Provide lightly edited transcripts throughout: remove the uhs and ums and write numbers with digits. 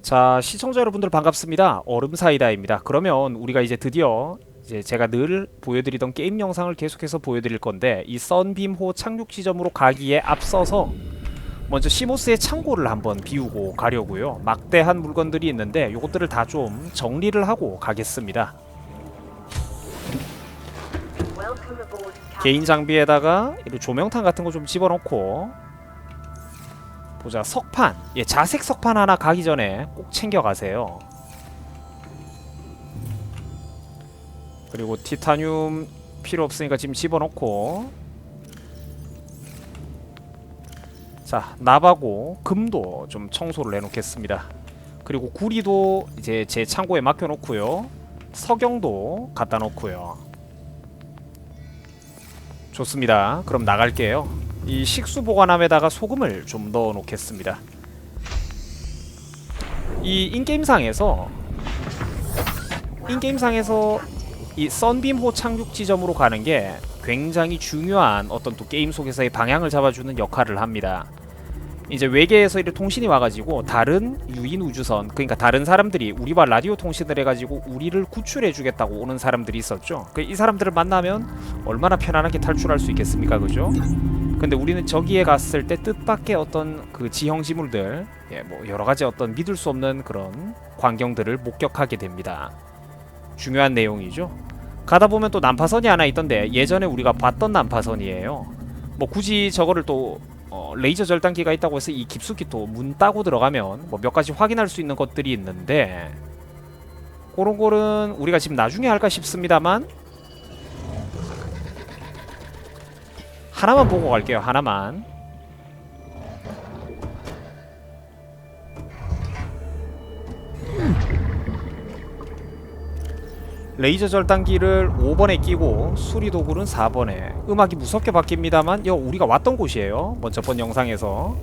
자, 시청자 여러분들 반갑습니다. 얼음사이다입니다. 그러면 우리가 이제 드디어 제가 늘 보여드리던 게임 영상을 계속해서 보여드릴 건데, 이 썬빔호 착륙 지점으로 가기에 앞서서 먼저 시모스의 창고를 한번 비우고 가려고요. 막대한 물건들이 있는데 요것들을 다 좀 정리를 하고 가겠습니다. 개인 장비에다가 이런 조명탄 같은 거 좀 집어넣고, 보자. 석판, 자색 석판 하나 가기 전에 꼭 챙겨가세요. 그리고 티타늄 필요 없으니까 지금 집어넣고, 자, 납하고 금도 좀 청소를 해놓겠습니다. 그리고 구리도 이제 제 창고에 맡겨놓고요. 석영도 갖다 놓고요. 좋습니다. 그럼 나갈게요. 이 식수 보관함에다가 소금을 좀 넣어 놓겠습니다. 이 인게임상에서 이 썬빔호 착륙 지점으로 가는 게 굉장히 중요한 어떤 또 게임 속에서의 방향을 잡아주는 역할을 합니다. 이제 외계에서 이렇게 통신이 와가지고 다른 유인 우주선, 그러니까 다른 사람들이 우리와 라디오 통신을 해가지고 우리를 구출해주겠다고 오는 사람들이 있었죠. 이 사람들을 만나면 얼마나 편안하게 탈출할 수 있겠습니까, 그죠? 근데 우리는 저기에 갔을 때 뜻밖의 어떤 그 지형지물들, 뭐 여러가지 어떤 믿을 수 없는 그런 광경들을 목격하게 됩니다. 중요한 내용이죠. 가다 보면 또 난파선이 하나 있던데, 예전에 우리가 봤던 난파선이에요. 뭐 굳이 저거를 또 레이저 절단기가 있다고 해서 이 깊숙이 또 문 따고 들어가면 뭐 몇 가지 확인할 수 있는 것들이 있는데, 그런 거는 우리가 지금 나중에 할까 싶습니다만, 하나만 보고 갈게요. 하나만. 레이저 절단기를 5번에 끼고 수리도구는 4번에. 음악이 무섭게 바뀝니다만 우리가 왔던 곳이에요. 먼저 본 영상에서.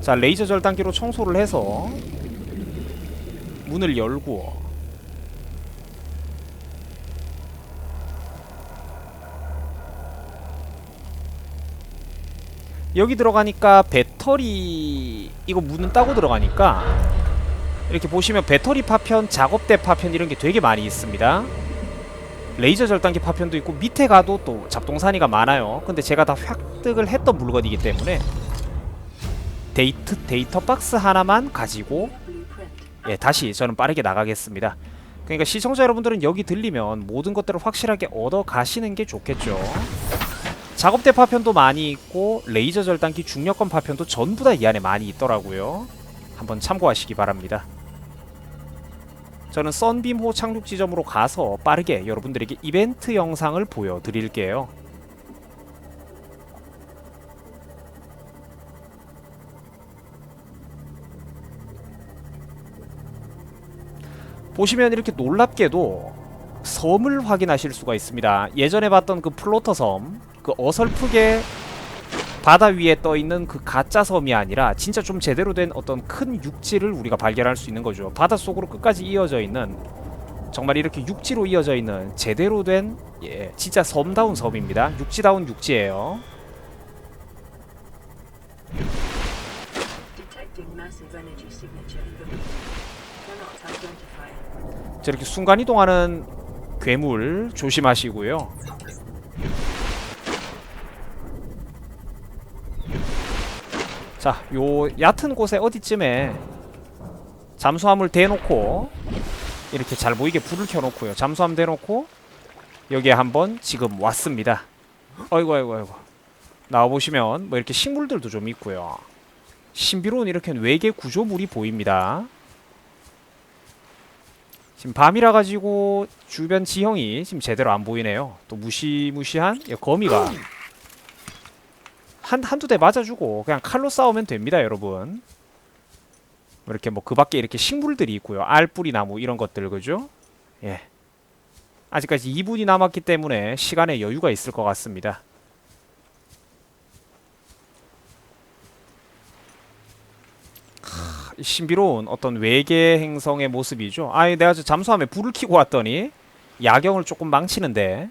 자, 레이저 절단기로 청소를 해서 문을 열고, 여기 들어가니까 배터리, 이거 문은 따고 들어가니까 이렇게 보시면 배터리 파편, 작업대 파편 이런 게 되게 많이 있습니다. 레이저 절단기 파편도 있고 밑에 가도 또 잡동사니가 많아요. 근데 제가 다 획득을 했던 물건이기 때문에 데이터 박스 하나만 가지고 다시 저는 빠르게 나가겠습니다. 그러니까 시청자 여러분들은 여기 들리면 모든 것들을 확실하게 얻어 가시는 게 좋겠죠. 작업대 파편도 많이 있고 레이저 절단기 중력권 파편도 전부 다 이 안에 많이 있더라고요. 한번 참고하시기 바랍니다. 저는 썬빔호 착륙 지점으로 가서 빠르게 여러분들에게 이벤트 영상을 보여드릴게요. 보시면 이렇게 놀랍게도 섬을 확인하실 수가 있습니다. 예전에 봤던 그 플로터 섬, 그 어설프게 바다 위에 떠있는 그 가짜 섬이 아니라 진짜 좀 제대로 된 어떤 큰 육지를 우리가 발견할 수 있는 거죠. 바닷속으로 끝까지 이어져 있는, 정말 이렇게 육지로 이어져 있는 제대로 된, 진짜 섬다운 섬입니다. 육지다운 육지예요. 저렇게 순간이동하는 괴물 조심하시고요. 자, 요 얕은 곳에 어디쯤에 잠수함을 대놓고, 이렇게 잘 보이게 불을 켜놓고요. 잠수함 대놓고 여기에 한번 지금 왔습니다. 아이고. 나와보시면 뭐 이렇게 식물들도 좀 있고요. 신비로운 이렇게 외계 구조물이 보입니다. 지금 밤이라 가지고 주변 지형이 지금 제대로 안 보이네요. 또 무시무시한 거미가 한두 대 맞아주고 그냥 칼로 싸우면 됩니다, 여러분. 이렇게 뭐 그 밖에 이렇게 식물들이 있고요. 알뿌리 나무 이런 것들, 그죠? 아직까지 2분이 남았기 때문에 시간에 여유가 있을 것 같습니다. 신비로운 어떤 외계 행성의 모습이죠. 내가 저 잠수함에 불을 켜고 왔더니 야경을 조금 망치는데,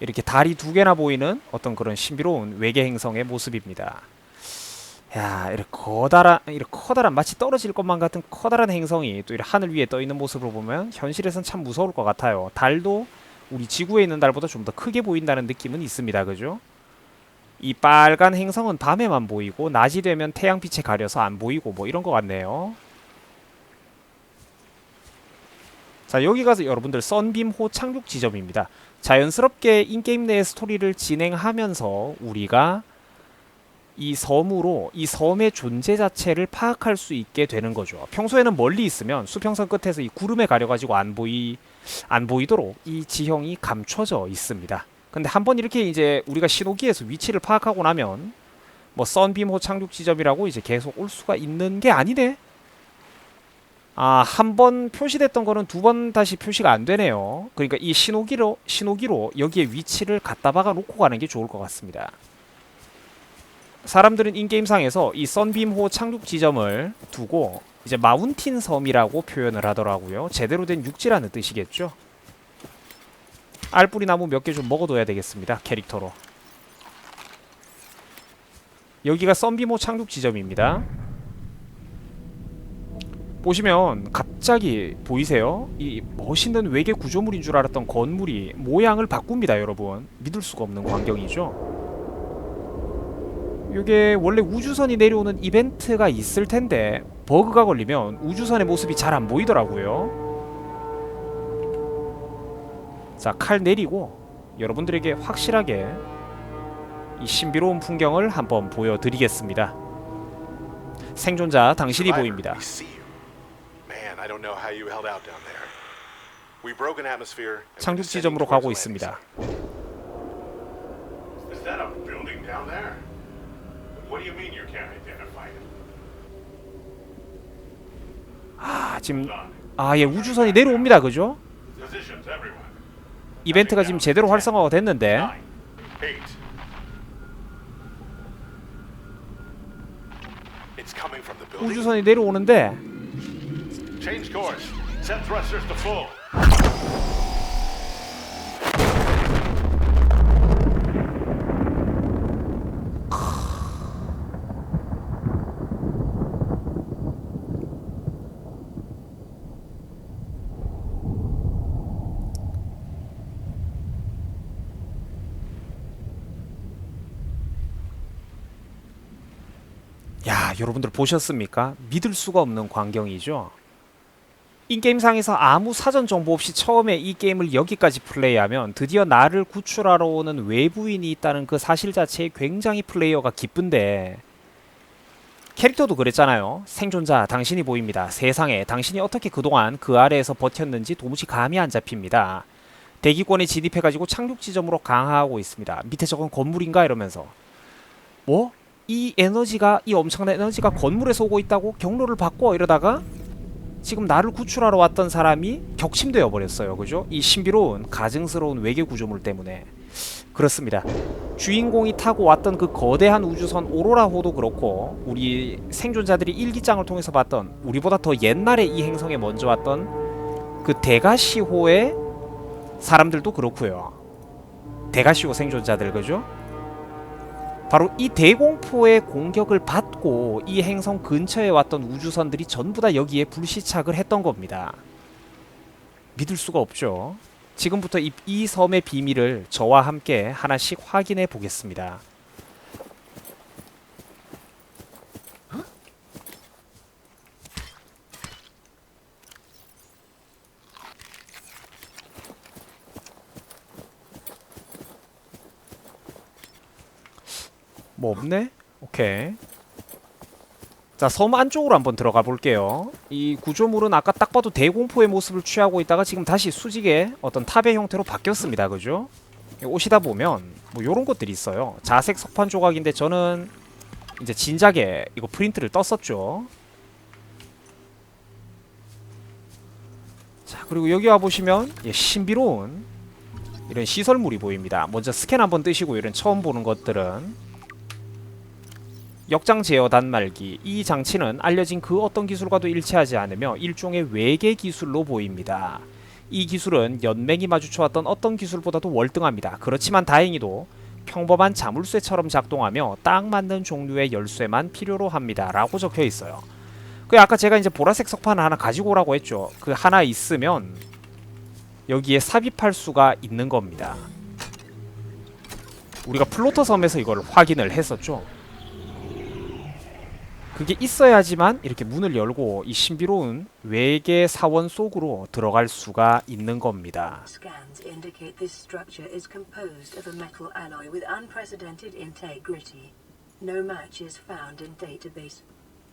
이렇게 달이 두 개나 보이는 어떤 그런 신비로운 외계 행성의 모습입니다. 야, 이렇게 커다란 마치 떨어질 것만 같은 커다란 행성이 또 이렇게 하늘 위에 떠 있는 모습을 보면 현실에선 참 무서울 것 같아요. 달도 우리 지구에 있는 달보다 좀 더 크게 보인다는 느낌은 있습니다. 그죠? 이 빨간 행성은 밤에만 보이고 낮이 되면 태양빛에 가려서 안 보이고 뭐 이런 것 같네요. 자, 여기가 여러분들 썬빔호 착륙 지점입니다. 자연스럽게 인게임 내의 스토리를 진행하면서 우리가 이 섬으로 이 섬의 존재 자체를 파악할 수 있게 되는 거죠. 평소에는 멀리 있으면 수평선 끝에서 이 구름에 가려가지고 안 보이도록 이 지형이 감춰져 있습니다. 근데 한번 이렇게 이제 우리가 신호기에서 위치를 파악하고 나면 뭐 썬빔호 착륙 지점이라고 이제 계속 올 수가 있는 게 아니네. 아, 한 번 표시됐던 거는 두 번 다시 표시가 안 되네요. 그러니까 이 신호기로 여기에 위치를 갖다 박아 놓고 가는 게 좋을 것 같습니다. 사람들은 인게임상에서 이 썬빔호 착륙 지점을 두고 이제 마운틴 섬이라고 표현을 하더라고요. 제대로 된 육지라는 뜻이겠죠. 알뿌리 나무 몇 개 좀 먹어둬야 되겠습니다. 캐릭터로. 여기가 썬빔호 착륙 지점입니다. 보시면 갑자기 보이세요? 이 멋있는 외계 구조물인 줄 알았던 건물이 모양을 바꿉니다. 여러분, 믿을 수가 없는 광경이죠. 이게 원래 우주선이 내려오는 이벤트가 있을 텐데 버그가 걸리면 우주선의 모습이 잘 안 보이더라고요. 자, 칼 내리고 여러분들에게 확실하게 이 신비로운 풍경을 한번 보여드리겠습니다. 생존자 당신이 보입니다. 착륙 지점으로 가고 있습니다. 아, 지금 예, 우주선이 내려옵니다. 그죠? 이벤트가 지금 제대로 활성화가 됐는데 우주선이 내려오는데 야, 여러분들 보셨습니까? 믿을 수가 없는 광경이죠. 인게임상에서 아무 사전 정보 없이 처음에 이 게임을 여기까지 플레이하면 드디어 나를 구출하러 오는 외부인이 있다는 그 사실 자체에 굉장히 플레이어가 기쁜데 캐릭터도 그랬잖아요. 생존자 당신이 보입니다. 세상에 당신이 어떻게 그동안 그 아래에서 버텼는지 도무지 감이 안 잡힙니다. 대기권에 진입해가지고 착륙 지점으로 강화하고 있습니다. 밑에 저건 건물인가 이러면서 뭐? 이 엄청난 에너지가 건물에서 오고 있다고? 경로를 바꿔 이러다가 지금 나를 구출하러 왔던 사람이 격침되어 버렸어요. 그죠? 이 신비로운 가증스러운 외계 구조물 때문에. 그렇습니다. 주인공이 타고 왔던 그 거대한 우주선 오로라호도 그렇고 우리 생존자들이 일기장을 통해서 봤던 우리보다 더 옛날에 이 행성에 먼저 왔던 그 대가시호의 사람들도 그렇고요. 대가시호 생존자들 그죠? 바로 이 대공포의 공격을 받고 이 행성 근처에 왔던 우주선들이 전부 다 여기에 불시착을 했던 겁니다. 믿을 수가 없죠. 지금부터 이 섬의 비밀을 저와 함께 하나씩 확인해 보겠습니다. 뭐 없네? 오케이. 자, 섬 안쪽으로 한번 들어가 볼게요. 이 구조물은 아까 딱 봐도 대공포의 모습을 취하고 있다가 지금 다시 수직의 어떤 탑의 형태로 바뀌었습니다. 그죠? 오시다 보면 뭐 요런 것들이 있어요. 자색 석판 조각인데 저는 이제 진작에 이거 프린트를 떴었죠. 자, 그리고 여기 와보시면 신비로운 이런 시설물이 보입니다. 먼저 스캔 한번 뜨시고 이런 처음 보는 것들은 역장 제어 단말기. 이 장치는 알려진 그 어떤 기술과도 일치하지 않으며 일종의 외계 기술로 보입니다. 이 기술은 연맹이 마주쳐왔던 어떤 기술보다도 월등합니다. 그렇지만 다행히도 평범한 자물쇠처럼 작동하며 딱 맞는 종류의 열쇠만 필요로 합니다 라고 적혀 있어요. 그 아까 제가 이제 보라색 석판 하나 가지고 오라고 했죠. 그 하나 있으면 여기에 삽입할 수가 있는 겁니다. 우리가 플로터 섬에서 이걸 확인을 했었죠. 그게 있어야지만 이렇게 문을 열고 이 신비로운 외계 사원 속으로 들어갈 수가 있는 겁니다. Scans indicate this structure is composed of a metal alloy with unprecedented integrity. No match is found in database.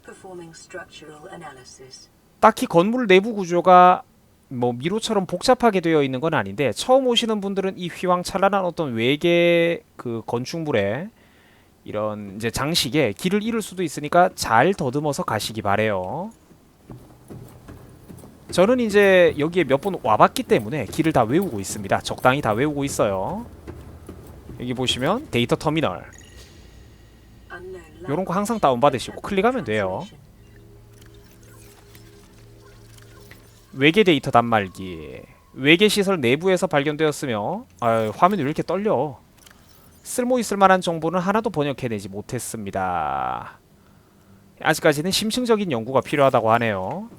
Performing structural analysis. 딱히 건물 내부 구조가 뭐 미로처럼 복잡하게 되어 있는 건 아닌데 처음 오시는 분들은 이 휘황찬란한 어떤 외계 그 건축물에 이런 이제 장식에 길을 잃을 수도 있으니까 잘 더듬어서 가시기 바래요. 저는 이제 여기에 몇 번 와봤기 때문에 길을 다 외우고 있습니다. 적당히 다 외우고 있어요. 여기 보시면 데이터 터미널 요런 거 항상 다운받으시고 클릭하면 돼요. 외계 데이터 단말기 외계 시설 내부에서 발견되었으며 화면이 왜 이렇게 떨려. 쓸모 있을 만한 정보는 하나도 번역해내지 못했습니다. 아직까지는 심층적인 연구가 필요하다고 하네요.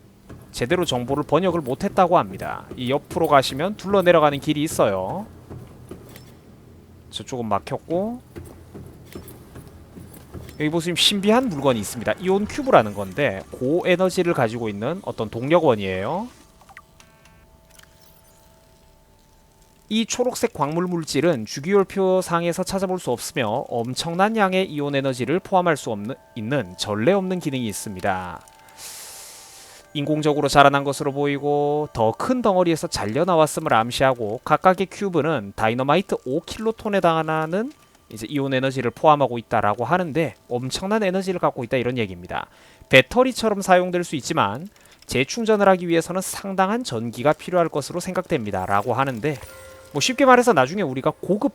제대로 정보를 번역을 못했다고 합니다. 이 옆으로 가시면 둘러 내려가는 길이 있어요. 저쪽은 막혔고 여기 보시면 신비한 물건이 있습니다. 이온 큐브라는 건데 고에너지를 가지고 있는 어떤 동력원이에요. 이 초록색 광물 물질은 주기율표 상에서 찾아볼 수 없으며 엄청난 양의 이온 에너지를 포함할 수 있는 전례 없는 기능이 있습니다. 인공적으로 자라난 것으로 보이고 더 큰 덩어리에서 잘려 나왔음을 암시하고 각각의 큐브는 다이너마이트 5킬로톤에 해당하는 이제 이온 에너지를 포함하고 있다라고 하는데 엄청난 에너지를 갖고 있다 이런 얘기입니다. 배터리처럼 사용될 수 있지만 재충전을 하기 위해서는 상당한 전기가 필요할 것으로 생각됩니다 라고 하는데 뭐 쉽게 말해서 나중에 우리가 고급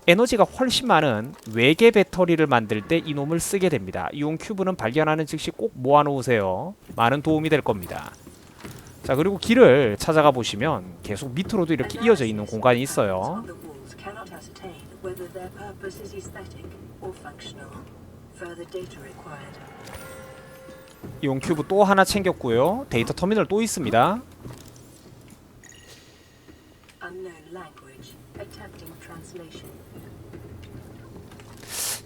에너지가 훨씬 많은 외계 배터리를 만들 때 이놈을 쓰게 됩니다. 이온 큐브는 발견하는 즉시 꼭 모아놓으세요. 많은 도움이 될 겁니다. 자 그리고 길을 찾아가 보시면 계속 밑으로도 이렇게 이어져 있는 공간이 있어요. 이온 큐브 또 하나 챙겼고요. 데이터 터미널 또 있습니다.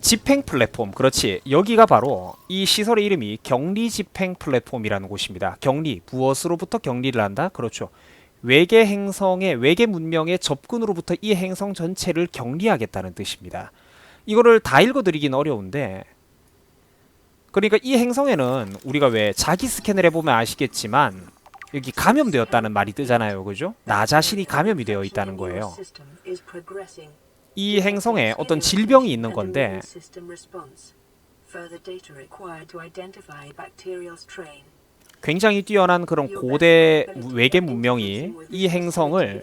집행 플랫폼, 그렇지. 여기가 바로 이 시설의 이름이 격리 집행 플랫폼이라는 곳입니다. 격리, 무엇으로부터 격리를 한다? 그렇죠. 외계 행성의 외계 문명의 접근으로부터 이 행성 전체를 격리하겠다는 뜻입니다. 이거를 다 읽어드리긴 어려운데 그러니까 이 행성에는 우리가 왜 자기 스캔을 해보면 아시겠지만 여기 감염되었다는 말이 뜨잖아요. 그죠? 나 자신이 감염이 되어 있다는 거예요. 이 행성에 어떤 질병이 있는 건데 굉장히 뛰어난 그런 고대 외계 문명이 이 행성에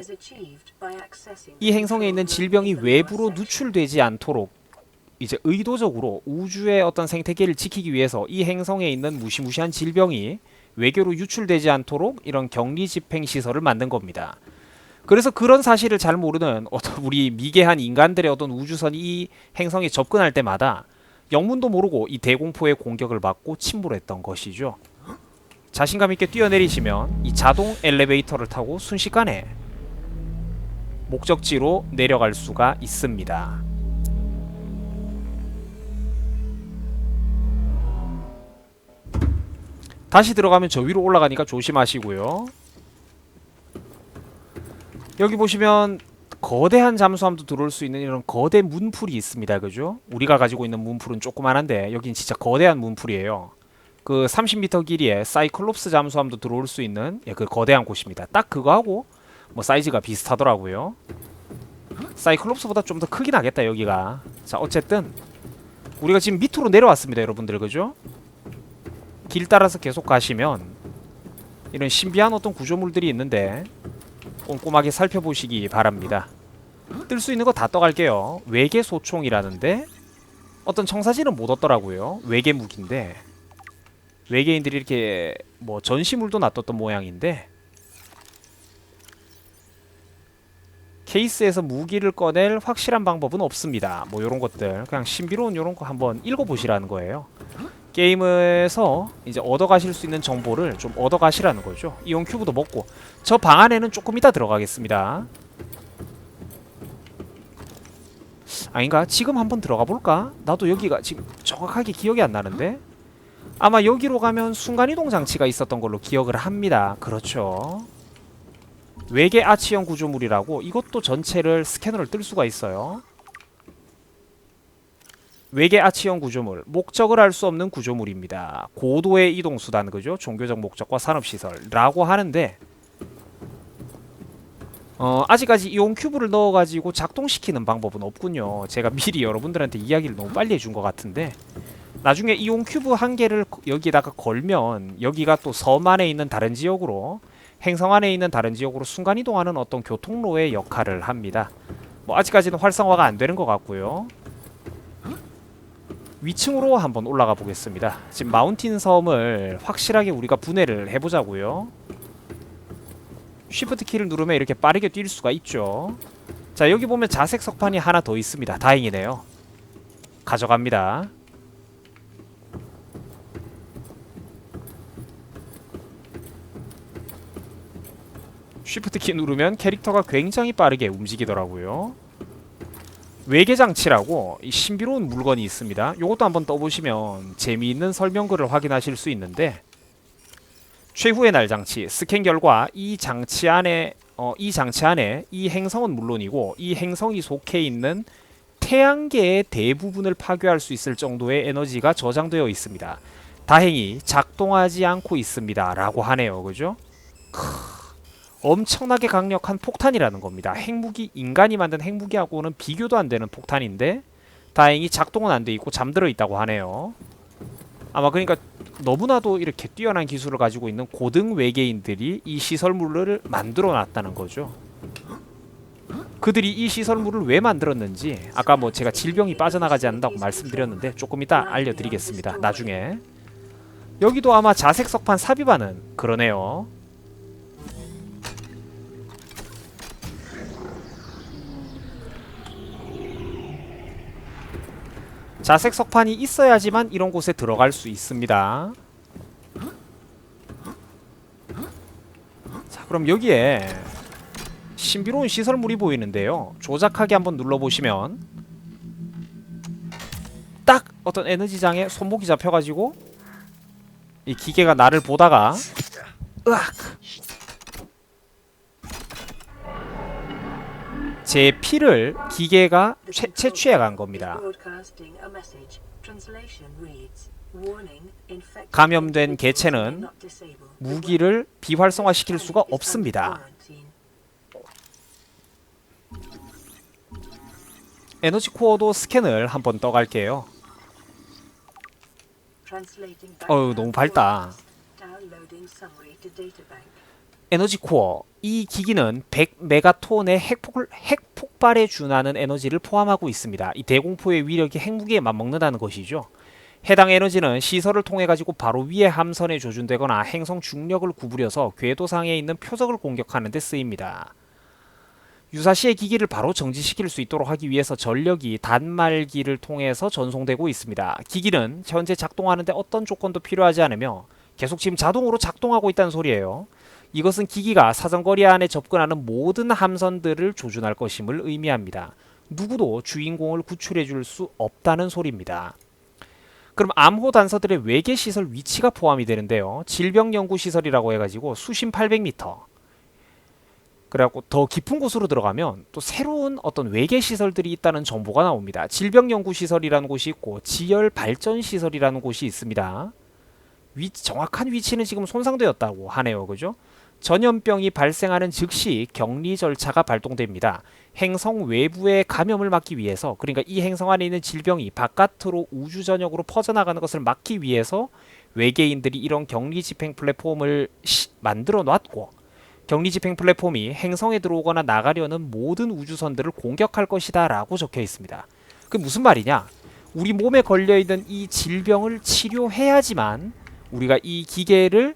있는 질병이 외부로 누출되지 않도록 이제 의도적으로 우주의 어떤 생태계를 지키기 위해서 이 행성에 있는 무시무시한 질병이 외계로 유출되지 않도록 이런 격리 집행 시설을 만든 겁니다. 그래서 그런 사실을 잘 모르는 어떤 우리 미개한 인간들의 어떤 우주선이 이 행성에 접근할 때마다 영문도 모르고 이 대공포의 공격을 받고 침몰했던 것이죠. 자신감 있게 뛰어내리시면 이 자동 엘리베이터를 타고 순식간에 목적지로 내려갈 수가 있습니다. 다시 들어가면 저 위로 올라가니까 조심하시고요. 여기 보시면 거대한 잠수함도 들어올 수 있는 이런 거대 문풀이 있습니다. 그죠? 우리가 가지고 있는 문풀은 조그만한데 여긴 진짜 거대한 문풀이에요. 그 30m 길이의 사이클롭스 잠수함도 들어올 수 있는 그 거대한 곳입니다. 딱 그거하고 뭐 사이즈가 비슷하더라고요. 사이클롭스보다 좀 더 크긴 하겠다 여기가. 자 어쨌든 우리가 지금 밑으로 내려왔습니다 여러분들. 그죠? 길 따라서 계속 가시면 이런 신비한 어떤 구조물들이 있는데 꼼꼼하게 살펴보시기 바랍니다. 뜰 수 있는 거 다 떠갈게요. 외계 소총이라는데 어떤 청사진은 못 얻더라고요. 외계 무기인데 외계인들이 이렇게 뭐 전시물도 놔뒀던 모양인데 케이스에서 무기를 꺼낼 확실한 방법은 없습니다. 뭐 요런 것들 그냥 신비로운 요런 거 한번 읽어보시라는 거예요. 게임에서 이제 얻어가실 수 있는 정보를 좀 얻어가시라는 거죠. 이온 큐브도 먹고 저 방 안에는 조금 이따 들어가겠습니다. 아닌가? 지금 한번 들어가 볼까? 나도 여기가 지금 정확하게 기억이 안 나는데 아마 여기로 가면 순간이동 장치가 있었던 걸로 기억을 합니다. 그렇죠. 외계 아치형 구조물이라고 이것도 전체를 스캐너를 뜰 수가 있어요. 외계 아치형 구조물, 목적을 알 수 없는 구조물입니다. 고도의 이동수단, 그죠? 종교적 목적과 산업시설라고 하는데 아직까지 이온 큐브를 넣어가지고 작동시키는 방법은 없군요. 제가 미리 여러분들한테 이야기를 너무 빨리 해준 것 같은데 나중에 이온 큐브 한 개를 여기에다가 걸면 여기가 또 섬 안에 있는 다른 지역으로 행성 안에 있는 다른 지역으로 순간이동하는 어떤 교통로의 역할을 합니다. 뭐 아직까지는 활성화가 안 되는 것 같고요. 위층으로 한번 올라가 보겠습니다. 지금 마운틴 섬을 확실하게 우리가 분해를 해보자고요. 쉬프트 키를 누르면 이렇게 빠르게 뛸 수가 있죠. 자, 여기 보면 자색 석판이 하나 더 있습니다. 다행이네요. 가져갑니다. 쉬프트 키 누르면 캐릭터가 굉장히 빠르게 움직이더라고요. 외계장치라고 이 신비로운 물건이 있습니다. 요것도 한번 떠보시면 재미있는 설명글을 확인하실 수 있는데 최후의 날 장치 스캔 결과 이 장치 안에 이 행성은 물론이고 이 행성이 속해 있는 태양계의 대부분을 파괴할 수 있을 정도의 에너지가 저장되어 있습니다. 다행히 작동하지 않고 있습니다. 라고 하네요. 그죠? 엄청나게 강력한 폭탄이라는 겁니다. 핵무기, 인간이 만든 핵무기하고는 비교도 안 되는 폭탄인데 다행히 작동은 안 돼 있고 잠들어 있다고 하네요. 아마 그러니까 너무나도 이렇게 뛰어난 기술을 가지고 있는 고등 외계인들이 이 시설물을 만들어 놨다는 거죠. 그들이 이 시설물을 왜 만들었는지 아까 뭐 제가 질병이 빠져나가지 않는다고 말씀드렸는데 조금 이따 알려드리겠습니다. 나중에. 여기도 아마 자색 석판 삽입하는 그러네요. 자색 석판이 있어야지만 이런 곳에 들어갈 수 있습니다. 자, 그럼 여기에 신비로운 시설물이 보이는데요. 조작하기 한번 눌러보시면 딱 어떤 에너지장에 손목이 잡혀가지고 이 기계가 나를 보다가 으악! 제 피를 기계가 채취해 간 겁니다. 감염된 개체는 무기를 비활성화시킬 수가 없습니다. 에너지 코어도 스캔을 한번 떠갈게요. 어우, 너무 밝다. 에너지 코어. 이 기기는 100메가톤의 핵폭발에 준하는 에너지를 포함하고 있습니다. 이 대공포의 위력이 핵무기에 맞먹는다는 것이죠. 해당 에너지는 시설을 통해 가지고 바로 위에 함선에 조준되거나 행성 중력을 구부려서 궤도상에 있는 표적을 공격하는 데 쓰입니다. 유사시의 기기를 바로 정지시킬 수 있도록 하기 위해서 전력이 단말기를 통해서 전송되고 있습니다. 기기는 현재 작동하는데 어떤 조건도 필요하지 않으며 계속 지금 자동으로 작동하고 있다는 소리예요. 이것은 기기가 사정거리 안에 접근하는 모든 함선들을 조준할 것임을 의미합니다. 누구도 주인공을 구출해 줄 수 없다는 소리입니다. 그럼 암호 단서들의 외계 시설 위치가 포함이 되는데요. 질병 연구 시설이라고 해가지고 수심 800m. 그래갖고 더 깊은 곳으로 들어가면 또 새로운 어떤 외계 시설들이 있다는 정보가 나옵니다. 질병 연구 시설이라는 곳이 있고 지열 발전 시설이라는 곳이 있습니다. 정확한 위치는 지금 손상되었다고 하네요. 그죠? 전염병이 발생하는 즉시 격리 절차가 발동됩니다. 행성 외부의 감염을 막기 위해서, 그러니까 이 행성 안에 있는 질병이 바깥으로 우주 전역으로 퍼져나가는 것을 막기 위해서 외계인들이 이런 격리 집행 플랫폼을 만들어 놨고, 격리 집행 플랫폼이 행성에 들어오거나 나가려는 모든 우주선들을 공격할 것이다 라고 적혀 있습니다. 그게 무슨 말이냐? 우리 몸에 걸려있는 이 질병을 치료해야지만 우리가 이 기계를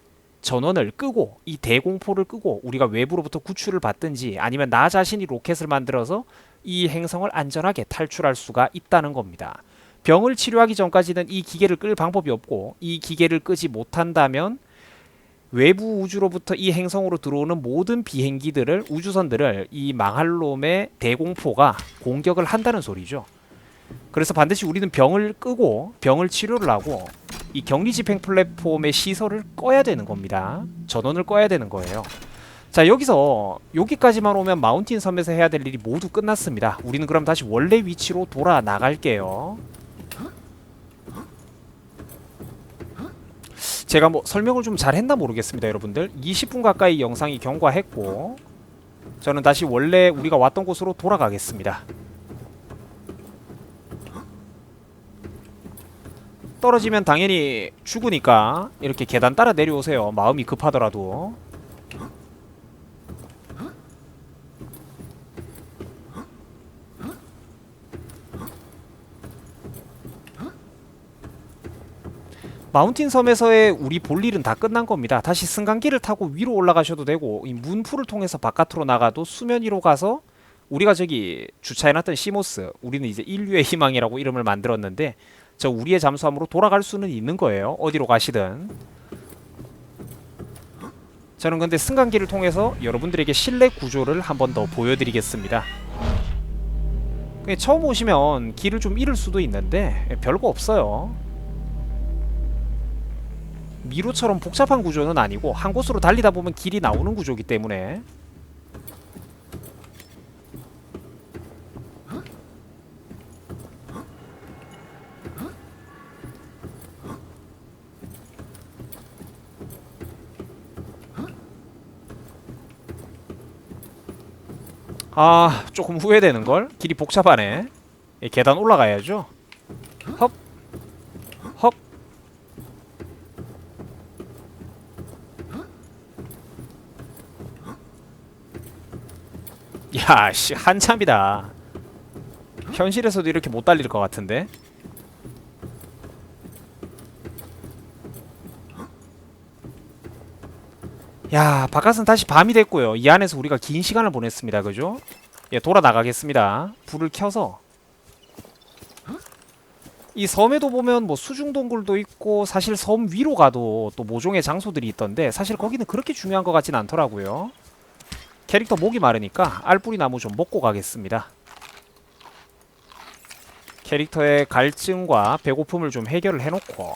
전원을 끄고 이 대공포를 끄고 우리가 외부로부터 구출을 받든지 아니면 나 자신이 로켓을 만들어서 이 행성을 안전하게 탈출할 수가 있다는 겁니다. 병을 치료하기 전까지는 이 기계를 끌 방법이 없고 이 기계를 끄지 못한다면 외부 우주로부터 이 행성으로 들어오는 모든 비행기들을 우주선들을 이 망할 놈의 대공포가 공격을 한다는 소리죠. 그래서 반드시 우리는 병을 끄고 병을 치료를 하고 이 격리 집행 플랫폼의 시설을 꺼야 되는 겁니다. 전원을 꺼야 되는 거예요. 자, 여기서 여기까지만 오면 마운틴 섬에서 해야 될 일이 모두 끝났습니다. 우리는 그럼 다시 원래 위치로 돌아 나갈게요. 제가 뭐 설명을 좀 잘했나 모르겠습니다, 여러분들. 20분 가까이 영상이 경과했고 저는 다시 원래 우리가 왔던 곳으로 돌아가겠습니다. 떨어지면 당연히 죽으니까 이렇게 계단 따라 내려오세요. 마음이 급하더라도. 마운틴 섬에서의 우리 볼 일은 다 끝난 겁니다. 다시 승강기를 타고 위로 올라가셔도 되고 이 문풀을 통해서 바깥으로 나가도 수면 위로 가서 우리가 저기 주차해놨던 시모스, 우리는 이제 인류의 희망이라고 이름을 만들었는데 저 우리의 잠수함으로 돌아갈 수는 있는 거예요. 어디로 가시든. 저는 근데 승강기를 통해서 여러분들에게 실내 구조를 한 번 더 보여드리겠습니다. 처음 오시면 길을 좀 잃을 수도 있는데 별거 없어요. 미로처럼 복잡한 구조는 아니고 한 곳으로 달리다 보면 길이 나오는 구조이기 때문에. 아, 조금 후회되는걸? 길이 복잡하네. 계단 올라가야죠. 헉 헉. 야, 씨, 한참이다. 현실에서도 이렇게 못 달릴 것 같은데. 야, 바깥은 다시 밤이 됐고요. 이 안에서 우리가 긴 시간을 보냈습니다. 그죠? 예, 돌아 나가겠습니다. 불을 켜서. 이 섬에도 보면 뭐 수중동굴도 있고 사실 섬 위로 가도 또 모종의 장소들이 있던데 사실 거기는 그렇게 중요한 것 같진 않더라고요. 캐릭터 목이 마르니까 알뿌리 나무 좀 먹고 가겠습니다. 캐릭터의 갈증과 배고픔을 좀 해결을 해놓고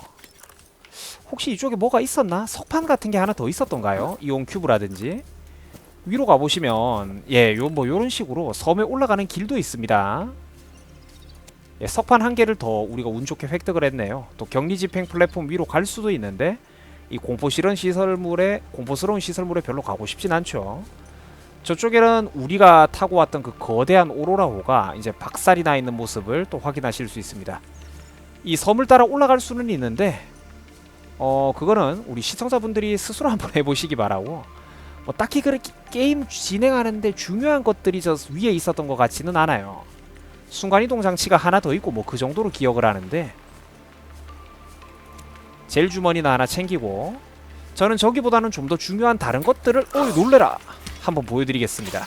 혹시 이쪽에 뭐가 있었나? 석판 같은 게 하나 더 있었던가요? 이온 큐브라든지. 위로 가보시면 예, 뭐 요런 식으로 섬에 올라가는 길도 있습니다. 예, 석판 한 개를 더 우리가 운 좋게 획득을 했네요. 또 격리 집행 플랫폼 위로 갈 수도 있는데 이 공포스러운 시설물에 별로 가고 싶진 않죠. 저쪽에는 우리가 타고 왔던 그 거대한 오로라호가 이제 박살이 나 있는 모습을 또 확인하실 수 있습니다. 이 섬을 따라 올라갈 수는 있는데 그거는 우리 시청자분들이 스스로 한번 해보시기 바라고 뭐 딱히 그렇게 게임 진행하는데 중요한 것들이 저 위에 있었던 것 같지는 않아요. 순간이동 장치가 하나 더 있고 뭐 그 정도로 기억을 하는데 젤 주머니나 하나 챙기고 저는 저기보다는 좀 더 중요한 다른 것들을 놀래라 한번 보여드리겠습니다.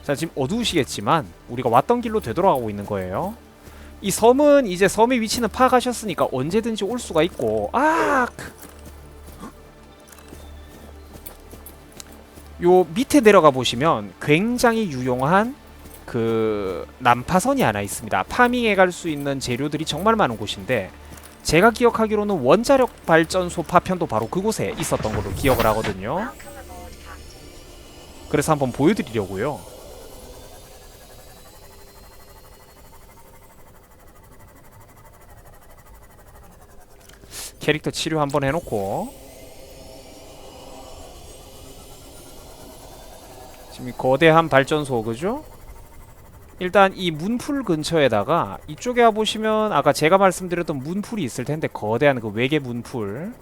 자, 지금 어두우시겠지만 우리가 왔던 길로 되돌아가고 있는 거예요. 이 섬은 이제 섬의 위치는 파악하셨으니까 언제든지 올 수가 있고 요 밑에 내려가 보시면 굉장히 유용한 그 난파선이 하나 있습니다. 파밍해 갈 수 있는 재료들이 정말 많은 곳인데 제가 기억하기로는 원자력 발전소 파편도 바로 그곳에 있었던 걸로 기억을 하거든요. 그래서 한번 보여드리려고요. 캐릭터 치료 한번 해놓고 지금 거대한 발전소 그죠? 일단 이 문풀 근처에다가 이쪽에 와보시면 아까 제가 말씀드렸던 문풀이 있을 텐데 거대한 그 외계 문풀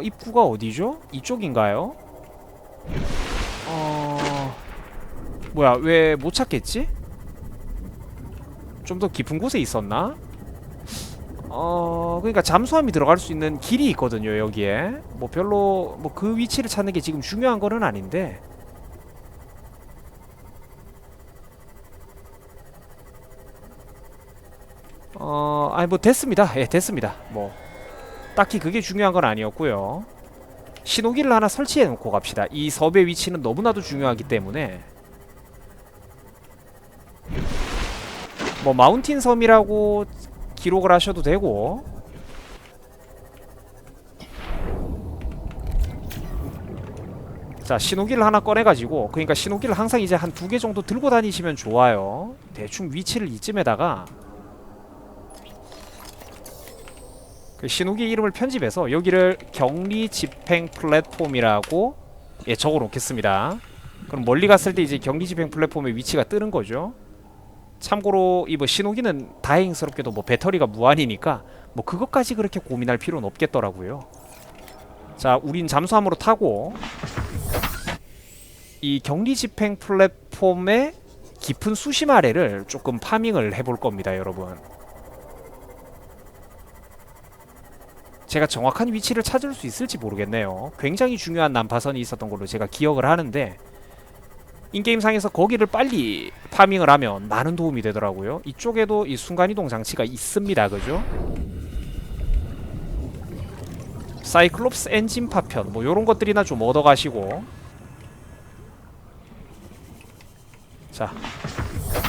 입구가 어디죠? 이쪽인가요? 뭐야 왜 못 찾겠지? 좀 더 깊은 곳에 있었나? 그러니까 잠수함이 들어갈 수 있는 길이 있거든요 여기에. 뭐 별로 뭐 그 위치를 찾는 게 지금 중요한 거는 아닌데, 아니 뭐 됐습니다. 예, 됐습니다. 뭐 딱히 그게 중요한 건 아니었고요. 신호기를 하나 설치해 놓고 갑시다. 이 섬의 위치는 너무나도 중요하기 때문에. 뭐 마운틴 섬이라고 기록을 하셔도 되고, 자 신호기를 하나 꺼내가지고, 그러니까 신호기를 항상 이제 한 2개 정도 들고 다니시면 좋아요. 대충 위치를 이쯤에다가 그 신호기 이름을 편집해서 여기를 격리 집행 플랫폼이라고 예 적어 놓겠습니다. 그럼 멀리 갔을 때 이제 격리 집행 플랫폼의 위치가 뜨는 거죠. 참고로 이 뭐 신호기는 다행스럽게도 뭐 배터리가 무한이니까 뭐 그것까지 그렇게 고민할 필요는 없겠더라고요. 자, 우린 잠수함으로 타고 이 격리 집행 플랫폼의 깊은 수심 아래를 조금 파밍을 해볼 겁니다, 여러분. 제가 정확한 위치를 찾을 수 있을지 모르겠네요. 굉장히 중요한 난파선이 있었던 걸로 제가 기억을 하는데, 인게임상에서 거기를 빨리 파밍을 하면 많은 도움이 되더라고요. 이쪽에도 이 순간이동 장치가 있습니다. 그죠? 사이클롭스 엔진 파편 뭐 요런 것들이나 좀 얻어가시고, 자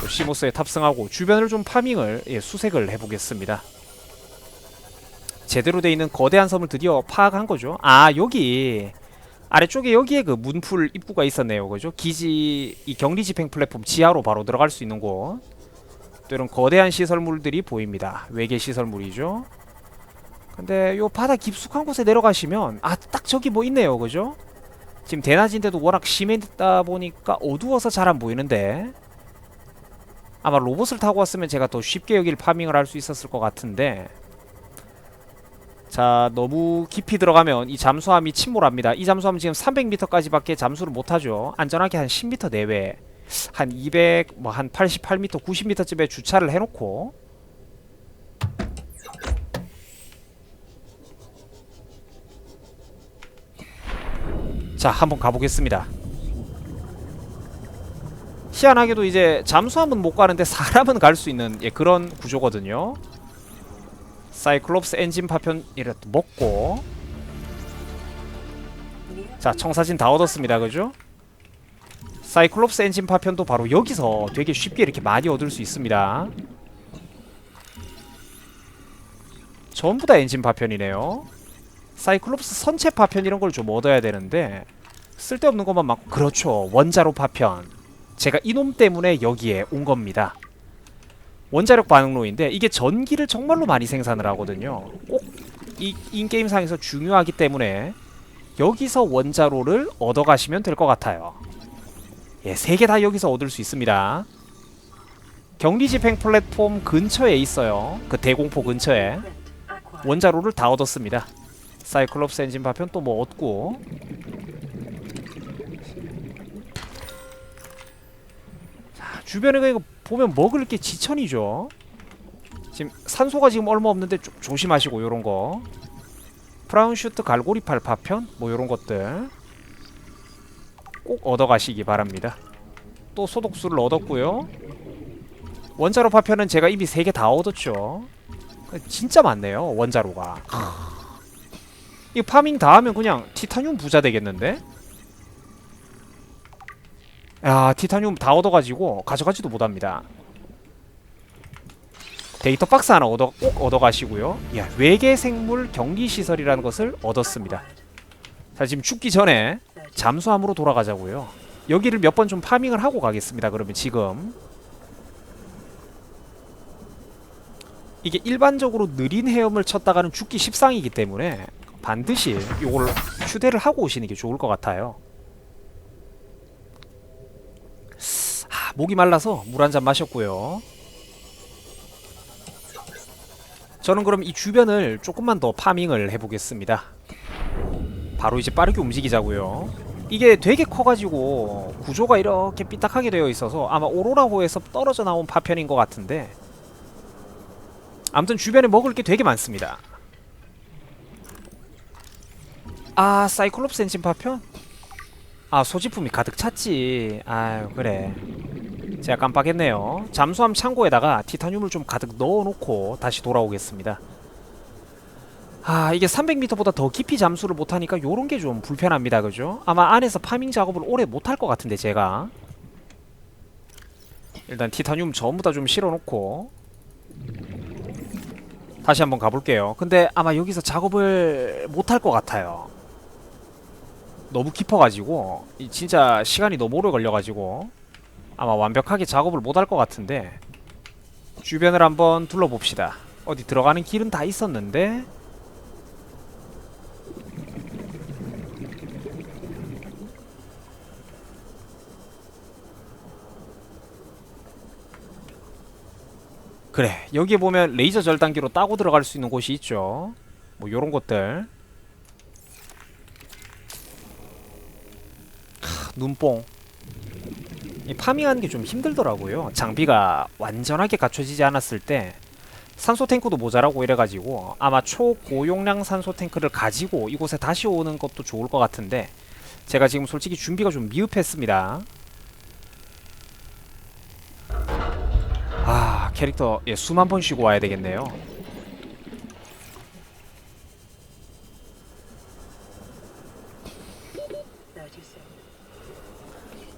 시모스에 탑승하고 주변을 좀 파밍을 수색을 해보겠습니다. 제대로 돼 있는 거대한 섬을 드디어 파악한 거죠. 아, 여기 아래쪽에 여기에 그 문풀 입구가 있었네요. 그죠? 기지 이 격리 집행 플랫폼 지하로 바로 들어갈 수 있는 곳. 또 이런 거대한 시설물들이 보입니다. 외계 시설물이죠. 근데 요 바다 깊숙한 곳에 내려가시면 딱 저기 뭐 있네요. 그죠? 지금 대낮인데도 워낙 심해다 보니까 어두워서 잘 안 보이는데, 아마 로봇을 타고 왔으면 제가 더 쉽게 여기를 파밍을 할 수 있었을 것 같은데, 자 너무 깊이 들어가면 이 잠수함이 침몰합니다. 이 잠수함은 지금 300m까지 밖에 잠수를 못하죠. 안전하게 한 10m 내외, 한 200, 뭐 한 88m, 90m쯤에 주차를 해놓고, 자 한번 가보겠습니다. 희한하게도 이제 잠수함은 못 가는데 사람은 갈 수 있는 그런 구조거든요. 사이클롭스 엔진 파편 이렇게 먹고, 자 청사진 다 얻었습니다. 그죠? 사이클롭스 엔진 파편도 바로 여기서 되게 쉽게 이렇게 많이 얻을 수 있습니다. 전부 다 엔진 파편이네요. 사이클롭스 선체 파편 이런 걸 좀 얻어야 되는데 쓸데없는 것만 막, 그렇죠, 원자로 파편. 제가 이놈 때문에 여기에 온 겁니다. 원자력 반응로인데 이게 전기를 정말로 많이 생산을 하거든요. 꼭 이 인게임상에서 중요하기 때문에 여기서 원자로를 얻어가시면 될 것 같아요. 예, 3개 다 여기서 얻을 수 있습니다. 격리 집행 플랫폼 근처에 있어요. 그 대공포 근처에 원자로를 다 얻었습니다. 사이클롭스 엔진 파편 또 뭐 얻고, 자 주변에 이거 보면 먹을 게 지천이죠. 지금 산소가 지금 얼마 없는데 조심하시고, 요런거 프라운슈트 갈고리팔 파편 뭐 요런 것들 꼭 얻어가시기 바랍니다. 또 소독수를 얻었고요. 원자로 파편은 제가 이미 3개 다 얻었죠. 진짜 많네요, 원자로가. 이 파밍 다 하면 그냥 티타늄 부자 되겠는데? 야, 티타늄 다 얻어가지고 가져가지도 못합니다. 데이터 박스 하나 꼭 얻어가시고요. 야, 외계 생물 격리 시설이라는 것을 얻었습니다. 자, 지금 죽기 전에 잠수함으로 돌아가자고요. 여기를 몇 번 좀 파밍을 하고 가겠습니다. 그러면 지금 이게 일반적으로 느린 헤엄을 쳤다가는 죽기 십상이기 때문에 반드시 요걸 휴대를 하고 오시는 게 좋을 것 같아요. 목이 말라서 물 한 잔 마셨고요. 저는 그럼 이 주변을 조금만 더 파밍을 해보겠습니다. 바로 이제 빠르게 움직이자고요. 이게 되게 커가지고 구조가 이렇게 삐딱하게 되어 있어서 아마 오로라호에서 떨어져 나온 파편인 것 같은데, 아무튼 주변에 먹을 게 되게 많습니다. 아, 사이클롭스 엔진 파편? 아, 소지품이 가득 찼지. 아유, 그래. 제가 깜빡했네요. 잠수함 창고에다가 티타늄을 좀 가득 넣어놓고 다시 돌아오겠습니다. 아, 이게 300m보다 더 깊이 잠수를 못하니까 요런게 좀 불편합니다. 그죠? 아마 안에서 파밍 작업을 오래 못할 것 같은데 제가 일단 티타늄 전부 다 좀 실어놓고 다시 한번 가볼게요. 근데 아마 여기서 작업을 못할 것 같아요. 너무 깊어가지고 진짜 시간이 너무 오래 걸려가지고 아마 완벽하게 작업을 못할 것 같은데 주변을 한번 둘러봅시다. 어디 들어가는 길은 다 있었는데 그래, 여기에 보면 레이저 절단기로 따고 들어갈 수 있는 곳이 있죠. 뭐 요런 것들. 눈뽕. 이 파밍하는 게 좀 힘들더라고요. 장비가 완전하게 갖춰지지 않았을 때 산소 탱크도 모자라고 이래가지고 아마 초고용량 산소 탱크를 가지고 이곳에 다시 오는 것도 좋을 것 같은데 제가 지금 솔직히 준비가 좀 미흡했습니다. 아, 캐릭터 수만 번 쉬고 와야 되겠네요.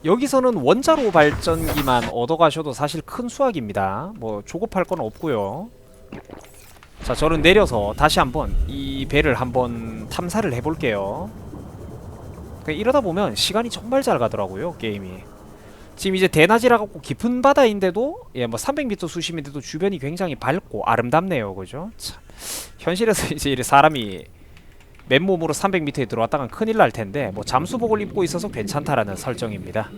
여기서는 원자로 발전기만 얻어가셔도 사실 큰 수확입니다. 뭐 조급할 건 없고요. 자, 저는 내려서 다시 한번 이 배를 한번 탐사를 해볼게요. 이러다 보면 시간이 정말 잘 가더라고요, 게임이. 지금 이제 대낮이라고 깊은 바다인데도 뭐 300m 수심인데도 주변이 굉장히 밝고 아름답네요. 그죠? 참, 현실에서 이제 사람이 맨몸으로 300m에 들어왔다간 큰일 날 텐데 뭐 잠수복을 입고 있어서 괜찮다라는 설정입니다.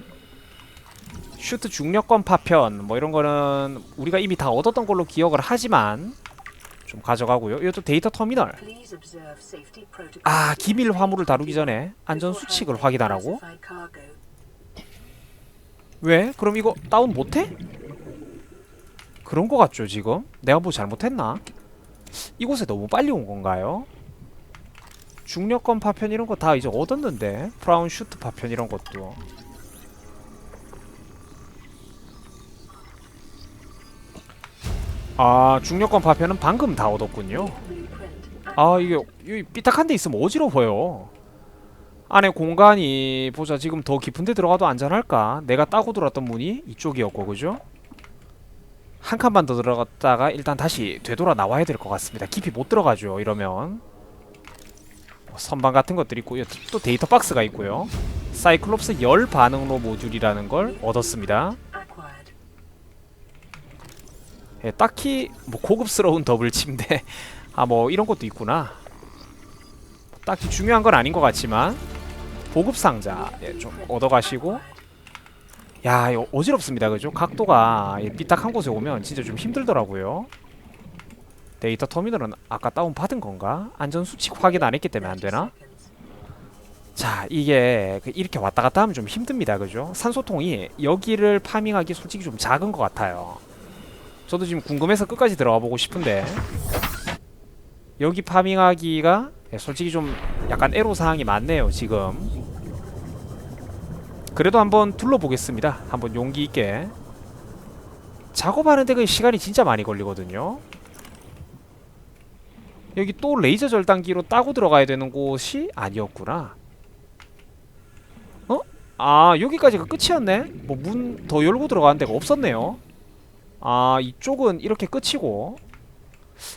슈트 중력권 파편 뭐 이런 거는 우리가 이미 다 얻었던 걸로 기억을 하지만 좀 가져가고요. 이것도 데이터 터미널. 아, 기밀 화물을 다루기 전에 안전 수칙을 확인 안 하고? 왜? 그럼 이거 다운 못해? 그런 거 같죠 지금? 내가 뭐 잘못했나? 이곳에 너무 빨리 온 건가요? 중력권 파편 이런 거 다 이제 얻었는데 브라운 슈트 파편 이런 것도 아, 중력권 파편은 방금 다 얻었군요. 아, 이게 삐딱한 데 있으면 어지러워요. 안에 공간이 보자 지금 더 깊은 데 들어가도 안전할까? 내가 따고 들어왔던 문이 이쪽이었고 그죠? 한 칸만 더 들어갔다가 일단 다시 되돌아 나와야 될 것 같습니다. 깊이 못 들어가죠 이러면. 선반 같은 것들이 있고 또 데이터 박스가 있고요. 사이클롭스 열 반응로 모듈이라는 걸 얻었습니다. 예, 딱히 뭐 고급스러운 더블 침대 아, 뭐 이런 것도 있구나. 딱히 중요한 건 아닌 것 같지만 보급 상자 좀 얻어가시고. 야, 이거 어지럽습니다. 그죠? 각도가 삐딱한 곳에 오면 진짜 좀 힘들더라고요. 데이터 터미널은 아까 다운받은 건가? 안전수칙 확인 안 했기 때문에 안 되나? 자, 이게 이렇게 왔다 갔다 하면 좀 힘듭니다. 그죠? 산소통이 여기를 파밍하기 솔직히 좀 작은 것 같아요. 저도 지금 궁금해서 끝까지 들어가 보고 싶은데 여기 파밍하기가 솔직히 좀 약간 애로사항이 많네요 지금. 그래도 한번 둘러보겠습니다. 한번 용기 있게. 작업하는데 그 시간이 진짜 많이 걸리거든요. 여기 또 레이저 절단기로 따고 들어가야 되는 곳이 아니었구나. 어? 아, 여기까지가 끝이었네? 뭐 문 더 열고 들어가는 데가 없었네요. 아, 이쪽은 이렇게 끝이고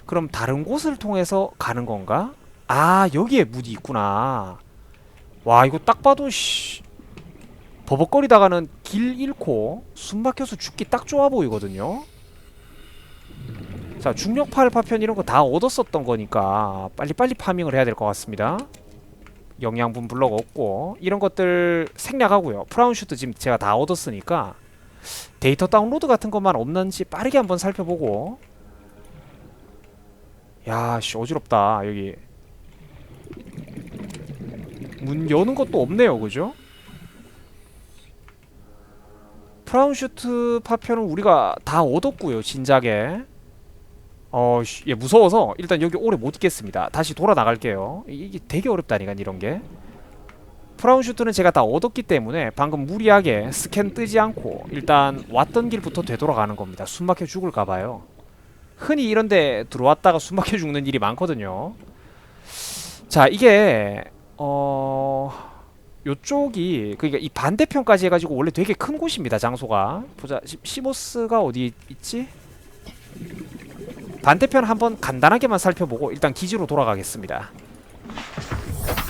그럼 다른 곳을 통해서 가는 건가? 아, 여기에 문이 있구나. 와, 이거 딱 봐도 버벅거리다가는 길 잃고 숨 막혀서 죽기 딱 좋아 보이거든요. 자, 중력파 파편 이런 거 다 얻었었던 거니까 빨리빨리 파밍을 해야 될 것 같습니다. 영양분 블럭 얻고 이런 것들 생략하고요. 프라운 슈트 지금 제가 다 얻었으니까 데이터 다운로드 같은 것만 없는지 빠르게 한번 살펴보고. 야, 씨, 어지럽다. 여기 문 여는 것도 없네요. 그죠? 프라운 슈트 파편은 우리가 다 얻었고요. 진작에. 예, 무서워서 일단 여기 오래 못 있겠습니다. 다시 돌아 나갈게요. 이게 되게 어렵다니까 이런 게. 프라운 슈트는 제가 다 얻었기 때문에 방금 무리하게 스캔 뜨지 않고 일단 왔던 길부터 되돌아가는 겁니다. 숨막혀 죽을까봐요. 흔히 이런데 들어왔다가 숨막혀 죽는 일이 많거든요. 자, 이게 요쪽이 그러니까 이 반대편까지 해가지고 원래 되게 큰 곳입니다. 장소가. 보자, 시모스가 어디 있지? 반대편 한번 간단하게만 살펴보고 일단 기지로 돌아가겠습니다.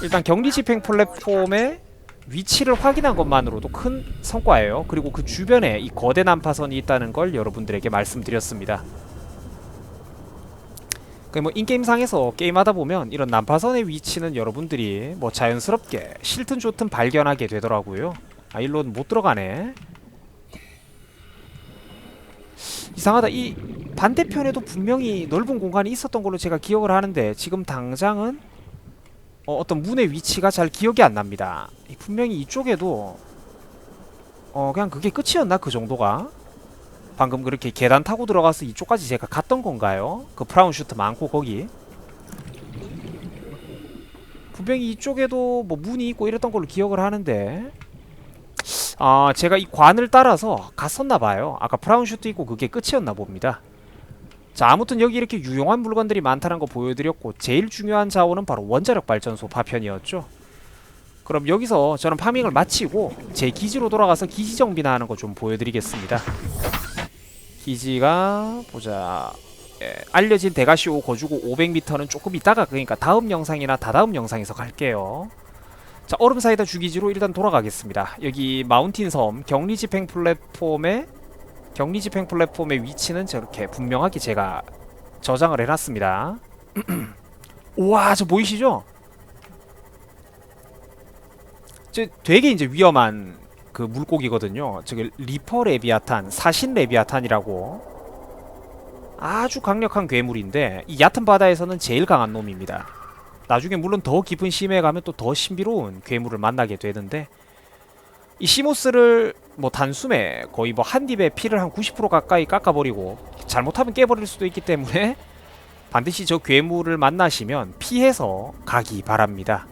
일단 격리 집행 플랫폼의 위치를 확인한 것만으로도 큰 성과예요. 그리고 그 주변에 이 거대 난파선이 있다는 걸 여러분들에게 말씀드렸습니다. 뭐 인게임상에서 게임하다 보면 이런 난파선의 위치는 여러분들이 뭐 자연스럽게 싫든 좋든 발견하게 되더라고요. 아, 일로는 못 들어가네. 이상하다. 이 반대편에도 분명히 넓은 공간이 있었던 걸로 제가 기억을 하는데 지금 당장은 어떤 문의 위치가 잘 기억이 안 납니다. 분명히 이쪽에도 그냥 그게 끝이었나? 그 정도가? 방금 그렇게 계단 타고 들어가서 이쪽까지 제가 갔던 건가요? 그 프라운 슈트 많고 거기 분명히 이쪽에도 뭐 문이 있고 이랬던 걸로 기억을 하는데 제가 이 관을 따라서 갔었나봐요. 아까 프라운 슈트 있고 그게 끝이었나 봅니다. 자, 아무튼 여기 이렇게 유용한 물건들이 많다는 거 보여드렸고 제일 중요한 자원은 바로 원자력 발전소 파편이었죠. 그럼 여기서 저는 파밍을 마치고 제 기지로 돌아가서 기지 정비나 하는 거 좀 보여드리겠습니다. 기지가 보자, 알려진 데가시오 거주고 500m는 조금 있다가, 그러니까 다음 영상이나 다다음 영상에서 갈게요. 자, 얼음사이다 주기지로 일단 돌아가겠습니다. 여기 마운틴 섬 격리집행 플랫폼의 위치는 저렇게 분명하게 제가 저장을 해놨습니다. 우와, 저 보이시죠? 저 되게 이제 위험한 그 물고기거든요. 저기 리퍼 레비아탄, 사신 레비아탄이라고 아주 강력한 괴물인데 이 얕은 바다에서는 제일 강한 놈입니다. 나중에 물론 더 깊은 심해에 가면 또 더 신비로운 괴물을 만나게 되는데 이 시모스를 뭐 단숨에 거의 뭐 한 입에 피를 한 90% 가까이 깎아버리고 잘못하면 깨버릴 수도 있기 때문에 반드시 저 괴물을 만나시면 피해서 가기 바랍니다.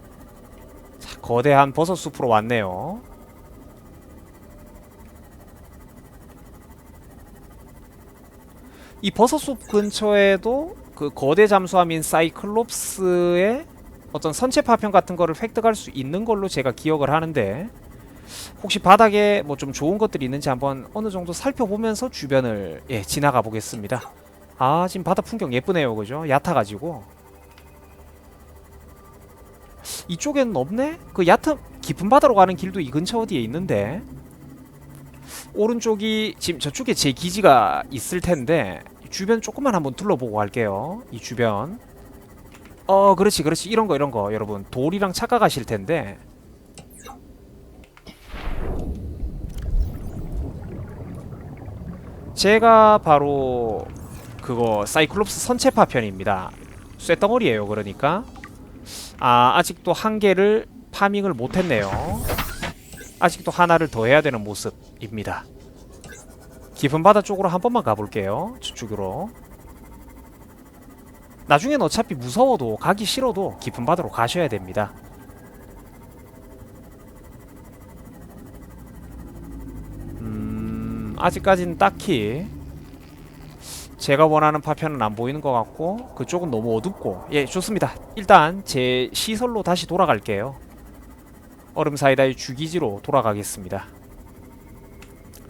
자, 거대한 버섯 숲으로 왔네요. 이 버섯숲 근처에도 그 거대 잠수함인 사이클롭스의 어떤 선체 파편 같은 거를 획득할 수 있는 걸로 제가 기억을 하는데 혹시 바닥에 뭐 좀 좋은 것들이 있는지 한번 어느 정도 살펴보면서 주변을 지나가 보겠습니다. 아, 지금 바다 풍경 예쁘네요. 그죠? 얕아가지고 이쪽에는 없네? 그 얕은 깊은 바다로 가는 길도 이 근처 어디에 있는데 오른쪽이 지금 저쪽에 제 기지가 있을 텐데 주변 조금만 한번 둘러보고 갈게요. 이 주변 그렇지 이런 거 여러분 돌이랑 착각하실 텐데 제가 바로 그거 사이클롭스 선체 파편입니다. 쇳덩어리예요. 그러니까 아직도 한 개를 파밍을 못했네요. 아직도 하나를 더 해야 되는 모습입니다. 깊은 바다 쪽으로 한 번만 가볼게요. 저쪽으로. 나중엔 어차피 무서워도 가기 싫어도 깊은 바다로 가셔야 됩니다. 아직까지는 딱히 제가 원하는 파편은 안 보이는 것 같고 그쪽은 너무 어둡고 좋습니다. 일단 제 시설로 다시 돌아갈게요. 얼음사이다의 주기지로 돌아가겠습니다.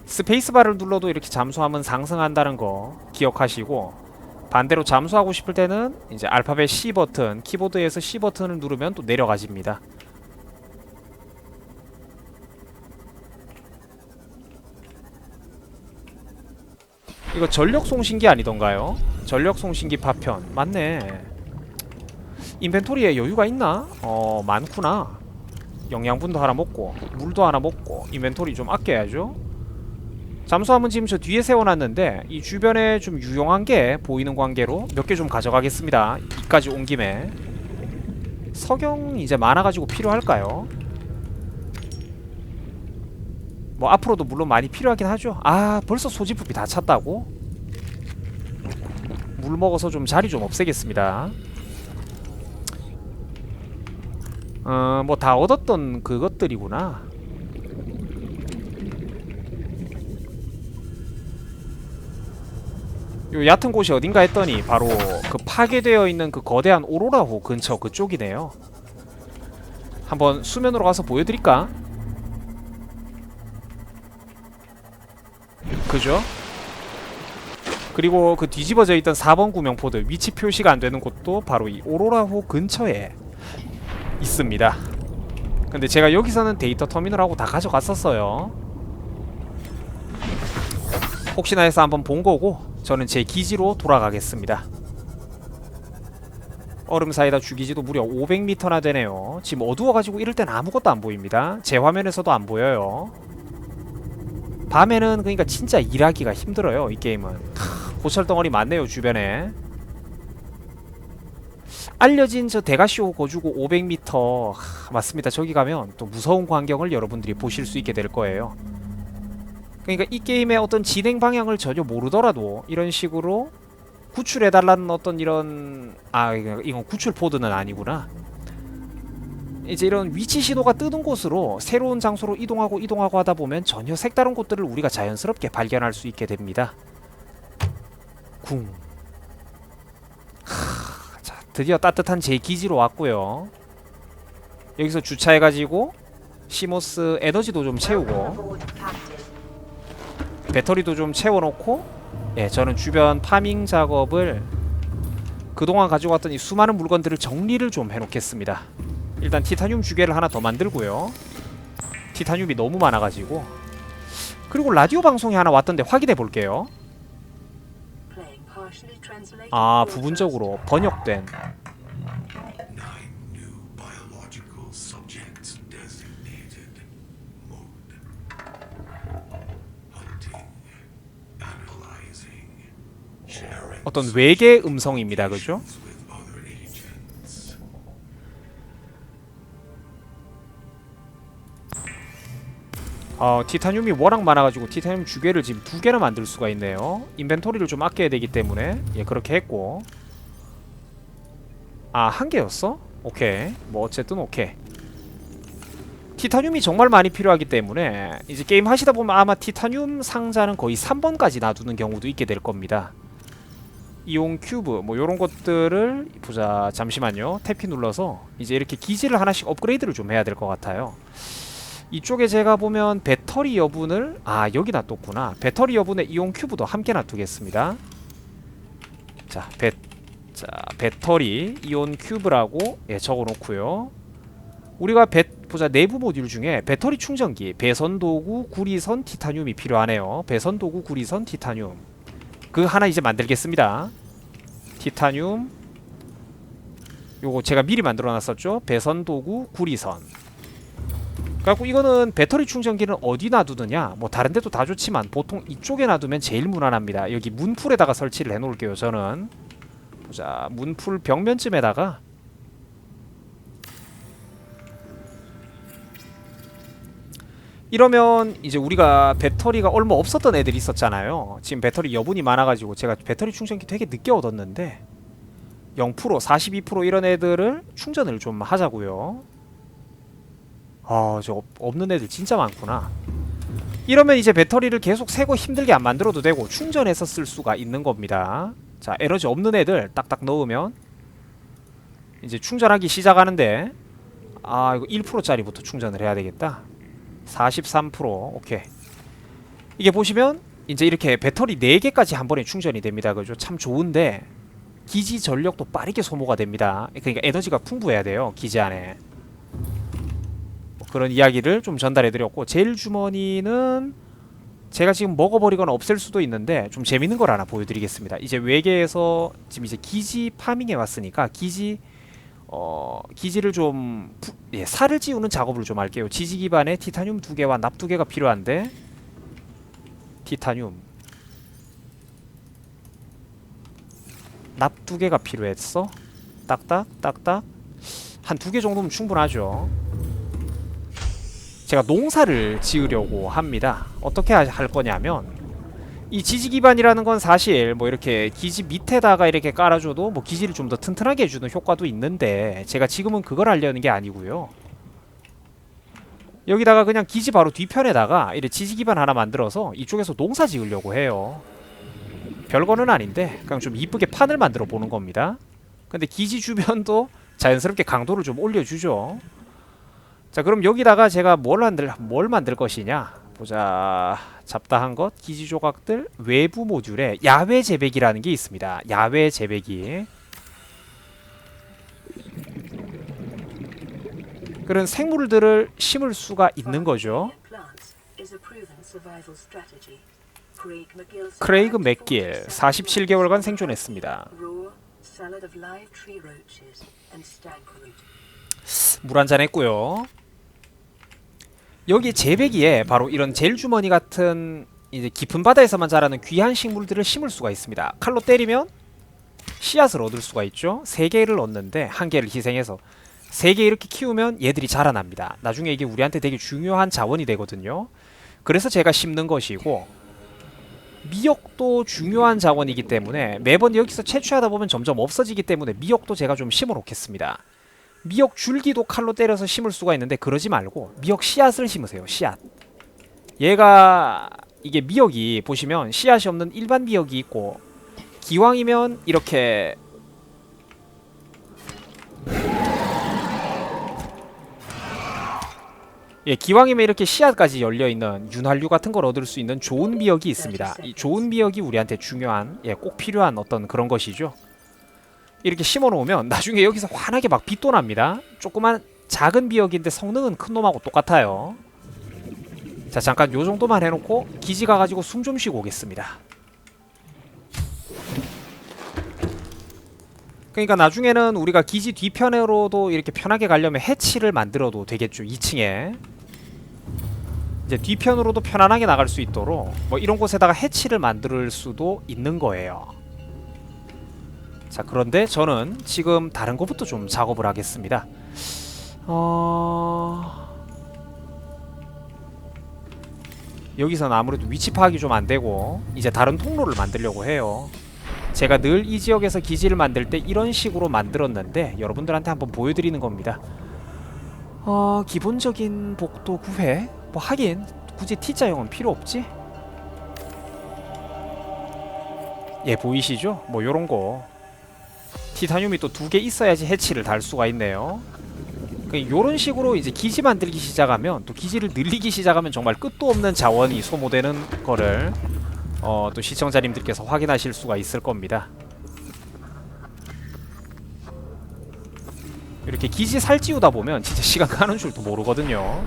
스페이스바를 눌러도 이렇게 잠수함은 상승한다는 거 기억하시고 반대로 잠수하고 싶을 때는 이제 알파벳 C 버튼, 키보드에서 C 버튼을 누르면 또 내려가집니다. 이거 전력 송신기 아니던가요? 전력 송신기 파편 맞네. 인벤토리에 여유가 있나? 많구나. 영양분도 하나 먹고 물도 하나 먹고 인벤토리 좀 아껴야죠. 잠수함은 지금 저 뒤에 세워놨는데 이 주변에 좀 유용한 게 보이는 관계로 몇 개 좀 가져가겠습니다. 이까지 온 김에. 석영 이제 많아가지고 필요할까요? 뭐 앞으로도 물론 많이 필요하긴 하죠. 아, 벌써 소지품이 다 찼다고? 물 먹어서 좀 자리 좀 없애겠습니다. 뭐 다 얻었던 그것들이구나. 요 얕은 곳이 어딘가 했더니 바로 그 파괴되어 있는 그 거대한 오로라호 근처 그쪽이네요. 한번 수면으로 가서 보여드릴까? 그죠? 그리고 그 뒤집어져 있던 4번 구명포드 위치 표시가 안 되는 곳도 바로 이 오로라호 근처에 있습니다. 근데 제가 여기서는 데이터 터미널하고 다 가져갔었어요. 혹시나 해서 한번 본 거고 저는 제 기지로 돌아가겠습니다. 얼음 사이다 주기지도 무려 500m나 되네요. 지금 어두워가지고 이럴 땐 아무것도 안 보입니다. 제 화면에서도 안 보여요. 밤에는 그러니까 진짜 일하기가 힘들어요. 이 게임은. 고철덩어리 많네요 주변에. 알려진 저 대가시오 거주고 500m 맞습니다. 저기 가면 또 무서운 광경을 여러분들이 보실 수 있게 될 거예요. 그러니까 이 게임의 어떤 진행 방향을 전혀 모르더라도 이런 식으로 구출해달라는 어떤 이런 이건 구출 포드는 아니구나. 이제 이런 위치 신호가 뜨는 곳으로 새로운 장소로 이동하고 하다 보면 전혀 색다른 곳들을 우리가 자연스럽게 발견할 수 있게 됩니다. 쿵. 자, 드디어 따뜻한 제 기지로 왔고요. 여기서 주차해가지고 시모스 에너지도 좀 채우고 배터리도 좀 채워놓고, 예, 저는 주변 파밍 작업을 그동안 가지고 왔던 이 수많은 물건들을 정리를 좀 해놓겠습니다. 일단 티타늄 주개를 하나 더 만들고요. 티타늄이 너무 많아가지고. 그리고 라디오 방송이 하나 왔던데 확인해 볼게요. 아, 부분적으로 번역된. 어떤 외계 음성입니다. 그죠? 티타늄이 워낙 많아가지고 티타늄 주개를 지금 2개나 만들 수가 있네요. 인벤토리를 좀 아껴야 되기 때문에 예, 그렇게 했고. 아, 1개였어? 오케이. 뭐 어쨌든 오케이. 티타늄이 정말 많이 필요하기 때문에 이제 게임 하시다 보면 아마 티타늄 상자는 거의 3번까지 놔두는 경우도 있게 될 겁니다. 이온 큐브 뭐 요런 것들을 보자. 잠시만요. 탭키 눌러서 이제 이렇게 기지를 하나씩 업그레이드를 좀 해야 될 것 같아요. 이쪽에 제가 보면 배터리 여분을 여기 놔뒀구나. 배터리 여분에 이온 큐브도 함께 놔두겠습니다. 자, 배터리 이온 큐브라고 예, 적어놓고요. 우리가 보자. 내부 모듈 중에 배터리 충전기, 배선도구, 구리선, 티타늄이 필요하네요. 배선도구, 구리선, 티타늄 그 하나 이제 만들겠습니다. 티타늄 요거 제가 미리 만들어 놨었죠. 배선도구, 구리선. 그래갖고 이거는 배터리 충전기는 어디 놔두느냐, 뭐 다른 데도 다 좋지만 보통 이쪽에 놔두면 제일 무난합니다. 여기 문풀에다가 설치를 해 놓을게요. 저는 보자. 문풀 벽면쯤에다가 이러면 이제 우리가 배터리가 얼마 없었던 애들이 있었잖아요. 지금 배터리 여분이 많아가지고 제가 배터리 충전기 되게 늦게 얻었는데 0%, 42% 이런 애들을 충전을 좀 하자고요. 저 없는 애들 진짜 많구나. 이러면 이제 배터리를 계속 새거 힘들게 안 만들어도 되고 충전해서 쓸 수가 있는 겁니다. 자, 에너지 없는 애들 딱딱 넣으면 이제 충전하기 시작하는데 이거 1%짜리부터 충전을 해야 되겠다. 43%. 오케이. 이게 보시면 이제 이렇게 배터리 4개까지 한 번에 충전이 됩니다. 그죠? 참 좋은데 기지 전력도 빠르게 소모가 됩니다. 그러니까 에너지가 풍부해야 돼요. 기지 안에. 그런 이야기를 좀 전달해 드렸고, 제일 주머니는 제가 지금 먹어버리거나 없앨 수도 있는데 좀 재밌는 걸 하나 보여드리겠습니다. 이제 외계에서 지금 이제 기지 파밍에 왔으니까 기지를 좀 살을 찌우는 작업을 좀 할게요. 지지 기반에 티타늄 2개와 납 2개가 필요한데, 티타늄 납 2개가 필요했어. 딱딱 한 2개 정도면 충분하죠. 제가 농사를 지으려고 합니다. 어떻게 할 거냐면 이 지지 기반이라는 건 사실 뭐 이렇게 기지 밑에다가 이렇게 깔아줘도 뭐 기지를 좀 더 튼튼하게 해주는 효과도 있는데 제가 지금은 그걸 하려는 게 아니고요. 여기다가 그냥 기지 바로 뒤편에다가 이렇게 지지 기반 하나 만들어서 이쪽에서 농사 지으려고 해요. 별거는 아닌데 그냥 좀 이쁘게 판을 만들어 보는 겁니다. 근데 기지 주변도 자연스럽게 강도를 좀 올려주죠. 자, 그럼 여기다가 제가 뭘 만들 것이냐 보자. 잡다한 것 기지 조각들 외부 모듈에 야외 재배기라는 게 있습니다. 야외 재배기. 그런 생물들을 심을 수가 있는 거죠. 크레이그 맥길 47개월간 생존했습니다. 물 한잔 했고요. 여기 재배기에 바로 이런 젤주머니 같은 이제 깊은 바다에서만 자라는 귀한 식물들을 심을 수가 있습니다. 칼로 때리면 씨앗을 얻을 수가 있죠. 3개를 얻는데 1개를 희생해서 3개 이렇게 키우면 얘들이 자라납니다. 나중에 이게 우리한테 되게 중요한 자원이 되거든요. 그래서 제가 심는 것이고, 미역도 중요한 자원이기 때문에 매번 여기서 채취하다 보면 점점 없어지기 때문에 미역도 제가 좀 심어 놓겠습니다. 미역 줄기도 칼로 때려서 심을 수가 있는데 그러지 말고 미역 씨앗을 심으세요. 씨앗. 얘가 이게 미역이 보시면 씨앗이 없는 일반 미역이 있고, 기왕이면 이렇게 기왕이면 이렇게 씨앗까지 열려있는 윤활유 같은 걸 얻을 수 있는 좋은 미역이 있습니다. 이 좋은 미역이 우리한테 중요한, 꼭 필요한 어떤 그런 것이죠. 이렇게 심어놓으면 나중에 여기서 환하게 막 빛도 납니다. 조그만 작은 미역인데 성능은 큰 놈하고 똑같아요. 자, 잠깐 요 정도만 해놓고 기지 가가지고 숨 좀 쉬고 오겠습니다. 그러니까 나중에는 우리가 기지 뒤편으로도 이렇게 편하게 가려면 해치를 만들어도 되겠죠. 2층에 이제 뒤편으로도 편안하게 나갈 수 있도록 뭐 이런 곳에다가 해치를 만들 수도 있는 거예요. 자, 그런데 저는 지금 다른 것부터 좀 작업을 하겠습니다. 여기서는 아무래도 위치 파악이 좀 안되고 이제 다른 통로를 만들려고 해요. 제가 늘 이 지역에서 기지를 만들 때 이런 식으로 만들었는데 여러분들한테 한번 보여드리는 겁니다. 기본적인 복도 구획 뭐 하긴 굳이 T자형은 필요 없지? 보이시죠? 뭐 요런거 티타늄이 또 2개 있어야지 해치를 달 수가 있네요. 요런 식으로 이제 기지 만들기 시작하면, 또 기지를 늘리기 시작하면 정말 끝도 없는 자원이 소모되는 거를 또 시청자님들께서 확인하실 수가 있을 겁니다. 이렇게 기지 살찌우다 보면 진짜 시간 가는 줄도 모르거든요.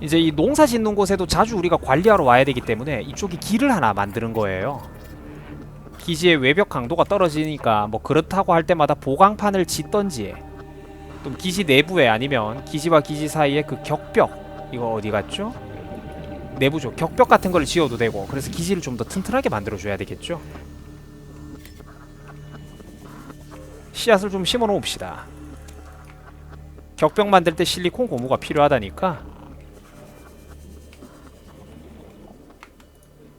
이제 이 농사 짓는 곳에도 자주 우리가 관리하러 와야 되기 때문에 이쪽에 길을 하나 만드는 거예요. 기지의 외벽 강도가 떨어지니까 뭐 그렇다고 할 때마다 보강판을 짓던지, 또 기지 내부에 아니면 기지와 기지 사이에 그 격벽, 이거 어디 갔죠? 내부죠. 격벽 같은 걸 지어도 되고, 그래서 기지를 좀 더 튼튼하게 만들어줘야 되겠죠. 씨앗을 좀 심어 놓읍시다. 격벽 만들 때 실리콘 고무가 필요하다니까.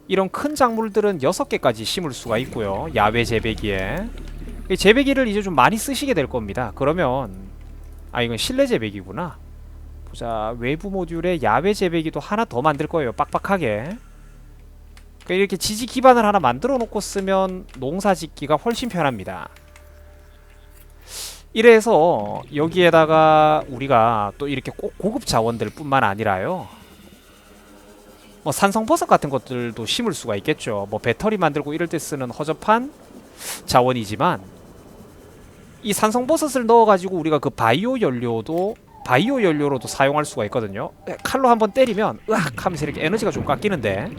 이런 큰 작물들은 6개까지 심을 수가 있고요. 야외 재배기에. 이 재배기를 이제 좀 많이 쓰시게 될 겁니다. 그러면 이건 실내 재배기구나. 보자. 외부 모듈에 야외 재배기도 하나 더 만들 거예요. 빡빡하게. 그러니까 이렇게 지지 기반을 하나 만들어 놓고 쓰면 농사 짓기가 훨씬 편합니다. 이래서 여기에다가 우리가 또 이렇게 꼭 고급 자원들 뿐만 아니라요, 뭐 산성버섯 같은 것들도 심을 수가 있겠죠. 뭐 배터리 만들고 이럴 때 쓰는 허접한 자원이지만, 이 산성버섯을 넣어가지고 우리가 그 바이오 연료로도 사용할 수가 있거든요. 칼로 한번 때리면 으악 하면서 이렇게 에너지가 좀 깎이는데,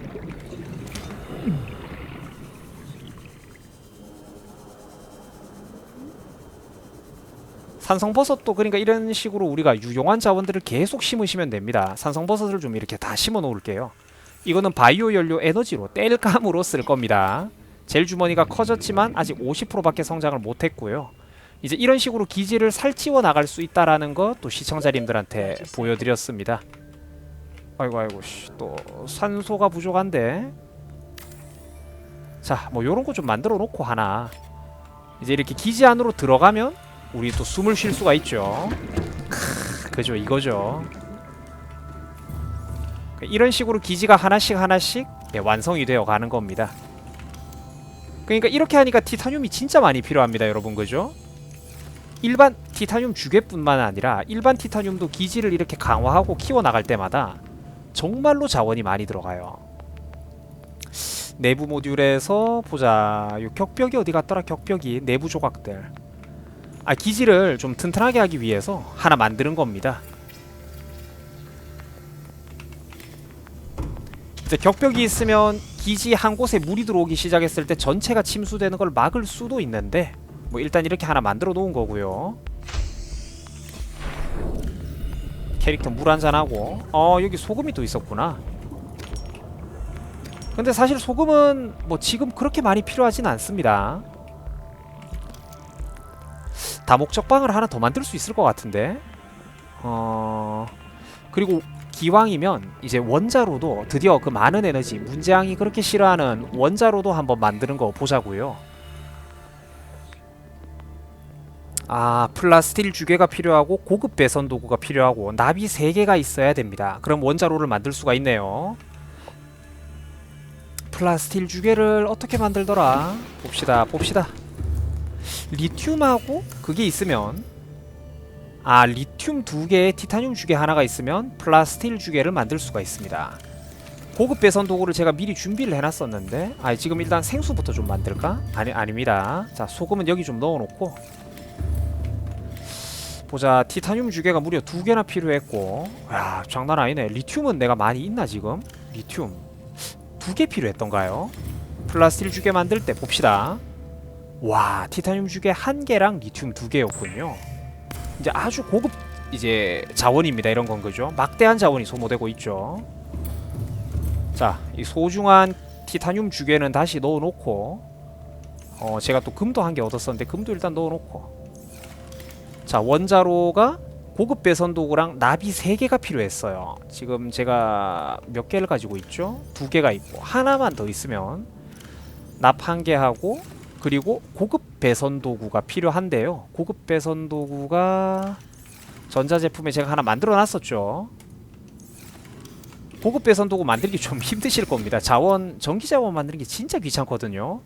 산성버섯도 그러니까 이런 식으로 우리가 유용한 자원들을 계속 심으시면 됩니다. 산성버섯을 좀 이렇게 다 심어 놓을게요. 이거는 바이오 연료 에너지로 땔감으로 쓸 겁니다. 젤 주머니가 커졌지만 아직 50%밖에 성장을 못했고요. 이제 이런 식으로 기지를 살찌워 나갈 수 있다라는 것 또 시청자님들한테 보여드렸습니다. 아이고 아이고 또 산소가 부족한데. 자, 뭐 요런 거 좀 만들어 놓고 하나 이제 이렇게 기지 안으로 들어가면 우리 또 숨을 쉴 수가 있죠. 그죠, 이거죠. 이런 식으로 기지가 하나씩 예, 완성이 되어 가는 겁니다. 그러니까 이렇게 하니까 티타늄이 진짜 많이 필요합니다, 여러분. 그죠? 일반 티타늄 주괴뿐만 아니라 일반 티타늄도 기지를 이렇게 강화하고 키워나갈 때마다 정말로 자원이 많이 들어가요. 내부 모듈에서 보자. 요 격벽이 어디 갔더라? 격벽이 내부 조각들. 기지를 좀 튼튼하게 하기 위해서 하나 만드는 겁니다. 이제 격벽이 있으면 기지 한 곳에 물이 들어오기 시작했을 때 전체가 침수되는 걸 막을 수도 있는데 뭐 일단 이렇게 하나 만들어 놓은 거고요. 캐릭터 물 한잔하고. 여기 소금이 또 있었구나. 근데 사실 소금은 뭐 지금 그렇게 많이 필요하진 않습니다. 다목적방을 하나 더 만들 수 있을 것 같은데. 그리고 기왕이면 이제 원자로도 드디어 그 많은 에너지, 문재앙이 그렇게 싫어하는 원자로도 한번 만드는 거 보자고요. 플라스틸 주괴가 필요하고 고급 배선 도구가 필요하고 나비 3개가 있어야 됩니다. 그럼 원자로를 만들 수가 있네요. 플라스틸 주괴를 어떻게 만들더라? 봅시다. 리튬하고 그게 있으면 리튬 2개에 티타늄 주괴 하나가 있으면 플라스틸 주괴를 만들 수가 있습니다. 고급 배선 도구를 제가 미리 준비를 해놨었는데 지금 일단 생수부터 좀 만들까? 아닙니다. 자, 소금은 여기 좀 넣어놓고 보자. 티타늄 주괴가 무려 2개나 필요했고, 야, 장난 아니네. 리튬은 내가 많이 있나 지금? 리튬 2개 필요했던가요? 플라스틸 주괴 만들 때 봅시다. 와, 티타늄 주괴 1개랑 리튬 2개였군요. 이제 아주 고급 이제 자원입니다. 이런 건 그죠? 막대한 자원이 소모되고 있죠. 자, 이 소중한 티타늄 주괴는 다시 넣어놓고, 제가 또 금도 1개 얻었었는데 금도 일단 넣어놓고. 자, 원자로가 고급 배선 도구랑 나비 3개가 필요했어요. 지금 제가 몇 개를 가지고 있죠? 2개가 있고 하나만 더 있으면 납 1개 하고, 그리고 고급 배선 도구가 필요한데요. 고급 배선 도구가 전자제품에 제가 하나 만들어 놨었죠. 고급 배선 도구 만들기 좀 힘드실 겁니다. 전기 자원 만드는 게 진짜 귀찮거든요.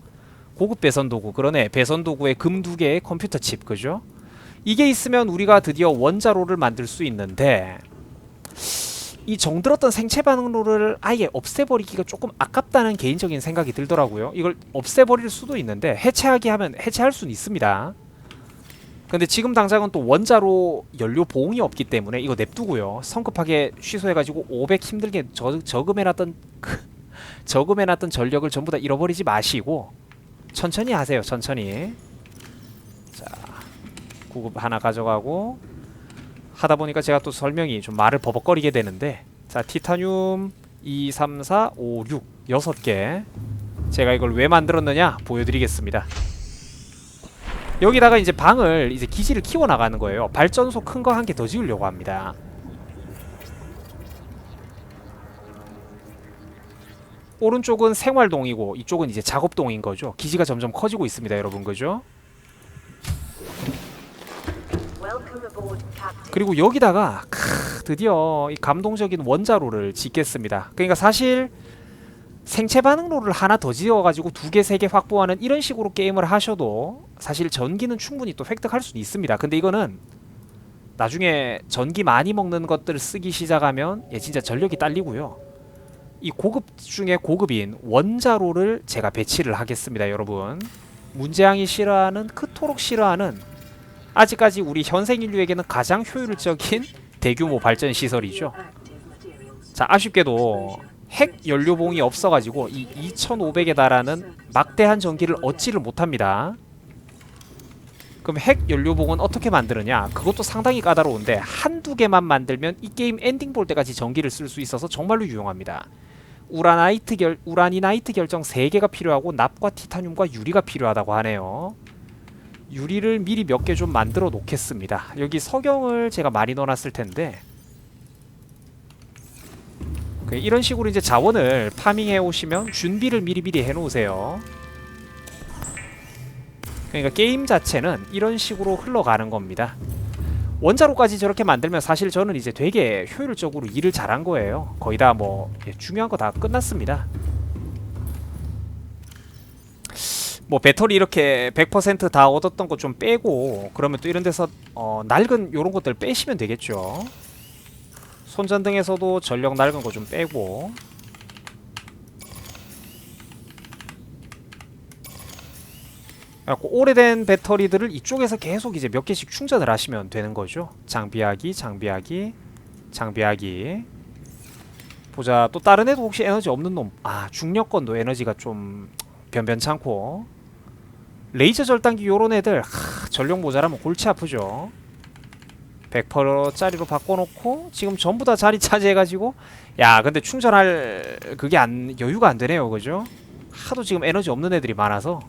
고급 배선 도구, 그러네. 배선 도구에 금 2개의 컴퓨터 칩, 그죠? 이게 있으면 우리가 드디어 원자로를 만들 수 있는데, 이 정들었던 생체 반응로를 아예 없애버리기가 조금 아깝다는 개인적인 생각이 들더라고요. 이걸 없애버릴 수도 있는데 해체하기 하면 해체할 수는 있습니다. 근데 지금 당장은 또 원자로 연료 보응이 없기 때문에 이거 냅두고요. 성급하게 취소해가지고 500 힘들게 저금해놨던 전력을 전부 다 잃어버리지 마시고 천천히 하세요. 천천히. 자, 구급 하나 가져가고 하다 보니까 제가 또 설명이 좀 말을 버벅거리게 되는데, 자, 티타늄 2, 3, 4, 5, 6 6개. 제가 이걸 왜 만들었느냐 보여드리겠습니다. 여기다가 이제 방을 이제 기지를 키워 나가는 거예요. 발전소 큰 거 1개 더 지으려고 합니다. 오른쪽은 생활동이고 이쪽은 이제 작업동인 거죠. 기지가 점점 커지고 있습니다, 여러분. 그죠? 그리고 여기다가 드디어 이 감동적인 원자로를 짓겠습니다. 그러니까 사실 생체 반응로를 하나 더 지어가지고 2개, 3개 확보하는 이런 식으로 게임을 하셔도 사실 전기는 충분히 또 획득할 수는 있습니다. 근데 이거는 나중에 전기 많이 먹는 것들을 쓰기 시작하면 진짜 전력이 딸리고요. 이 고급 중에 고급인 원자로를 제가 배치를 하겠습니다, 여러분. 문재앙이 싫어하는, 그토록 싫어하는, 아직까지 우리 현생 인류에게는 가장 효율적인 대규모 발전 시설이죠. 자, 아쉽게도 핵 연료봉이 없어가지고 이 2500에 달하는 막대한 전기를 얻지를 못합니다. 그럼 핵 연료봉은 어떻게 만드느냐? 그것도 상당히 까다로운데 1~2개만 만들면 이 게임 엔딩 볼 때까지 전기를 쓸 수 있어서 정말로 유용합니다. 우라니나이트 결정 3개가 필요하고 납과 티타늄과 유리가 필요하다고 하네요. 유리를 미리 몇 개 좀 만들어 놓겠습니다. 여기 석영을 제가 많이 넣어놨을 텐데 이런 식으로 이제 자원을 파밍해 오시면 준비를 미리미리 해 놓으세요. 그러니까 게임 자체는 이런 식으로 흘러가는 겁니다. 원자로까지 저렇게 만들면 사실 저는 이제 되게 효율적으로 일을 잘한 거예요. 거의 다 뭐 중요한 거 다 끝났습니다. 뭐 배터리 이렇게 100% 다 얻었던 거 좀 빼고 그러면 또 이런 데서 낡은 요런 것들 빼시면 되겠죠. 손전등에서도 전력 낡은 거 좀 빼고. 그래갖고 오래된 배터리들을 이쪽에서 계속 이제 몇 개씩 충전을 하시면 되는 거죠. 장비하기, 장비하기, 장비하기. 보자. 또 다른 애도 혹시 에너지 없는 놈. 아, 중력건도 에너지가 좀 변변찮고. 레이저 절단기 요런 애들 전력 모자라면 골치 아프죠. 100%짜리로 바꿔놓고 지금 전부 다 자리 차지해가지고 야 근데 충전할 그게 여유가 안 되네요. 그죠? 하도 지금 에너지 없는 애들이 많아서.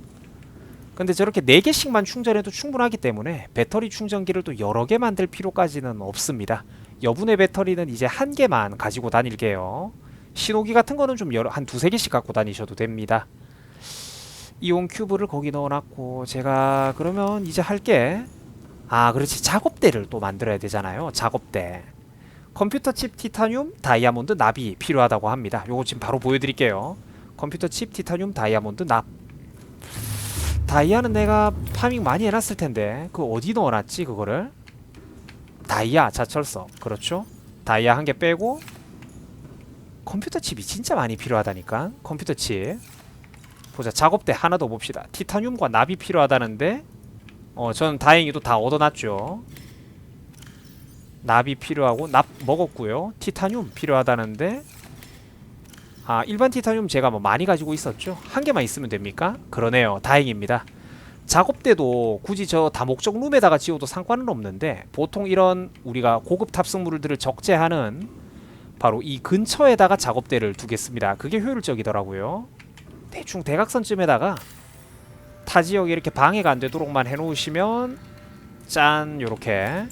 근데 저렇게 4개씩만 충전해도 충분하기 때문에 배터리 충전기를 또 여러 개 만들 필요까지는 없습니다. 여분의 배터리는 이제 한 개만 가지고 다닐게요. 신호기 같은 거는 좀 한 2-3개씩 갖고 다니셔도 됩니다. 이온 큐브를 거기 넣어놨고 제가 그러면 이제 할게 그렇지. 작업대를 또 만들어야 되잖아요. 작업대. 컴퓨터 칩 티타늄 다이아몬드 납이 필요하다고 합니다. 요거 지금 바로 보여드릴게요. 컴퓨터 칩 티타늄 다이아몬드 납. 다이아는 내가 파밍 많이 해놨을 텐데 그거 어디 넣어놨지 그거를? 다이아 자철서. 그렇죠. 다이아 한 개 빼고 컴퓨터 칩이 진짜 많이 필요하다니까. 컴퓨터 칩. 보자. 작업대 하나 더 봅시다. 티타늄과 납이 필요하다는데 저는 다행히도 다 얻어놨죠. 납이 필요하고 납 먹었고요. 티타늄 필요하다는데 일반 티타늄 제가 뭐 많이 가지고 있었죠. 한 개만 있으면 됩니까? 그러네요. 다행입니다. 작업대도 굳이 저 다목적 룸에다가 지어도 상관은 없는데 보통 이런 우리가 고급 탑승물들을 적재하는 바로 이 근처에다가 작업대를 두겠습니다. 그게 효율적이더라고요. 대충 대각선쯤에다가 타 지역에 이렇게 방해가 안 되도록만 해놓으시면 짠 요렇게.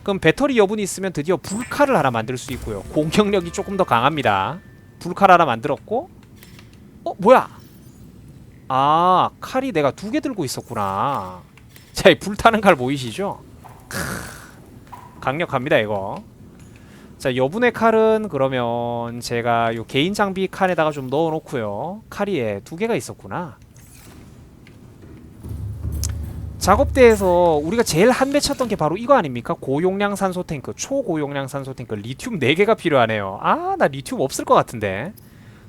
그럼 배터리 여분이 있으면 드디어 불칼을 하나 만들 수 있고요. 공격력이 조금 더 강합니다. 불칼 하나 만들었고 뭐야? 칼이 내가 2개 들고 있었구나. 자, 이 불타는 칼 보이시죠? 강력합니다 이거. 자, 여분의 칼은 그러면 제가 요 개인 장비 칸에다가 좀 넣어놓고요. 칼이 2개가 있었구나. 작업대에서 우리가 제일 한배 쳤던 게 바로 이거 아닙니까? 고용량 산소 탱크, 초고용량 산소 탱크, 리튬 4개가 필요하네요. 나 리튬 없을 것 같은데.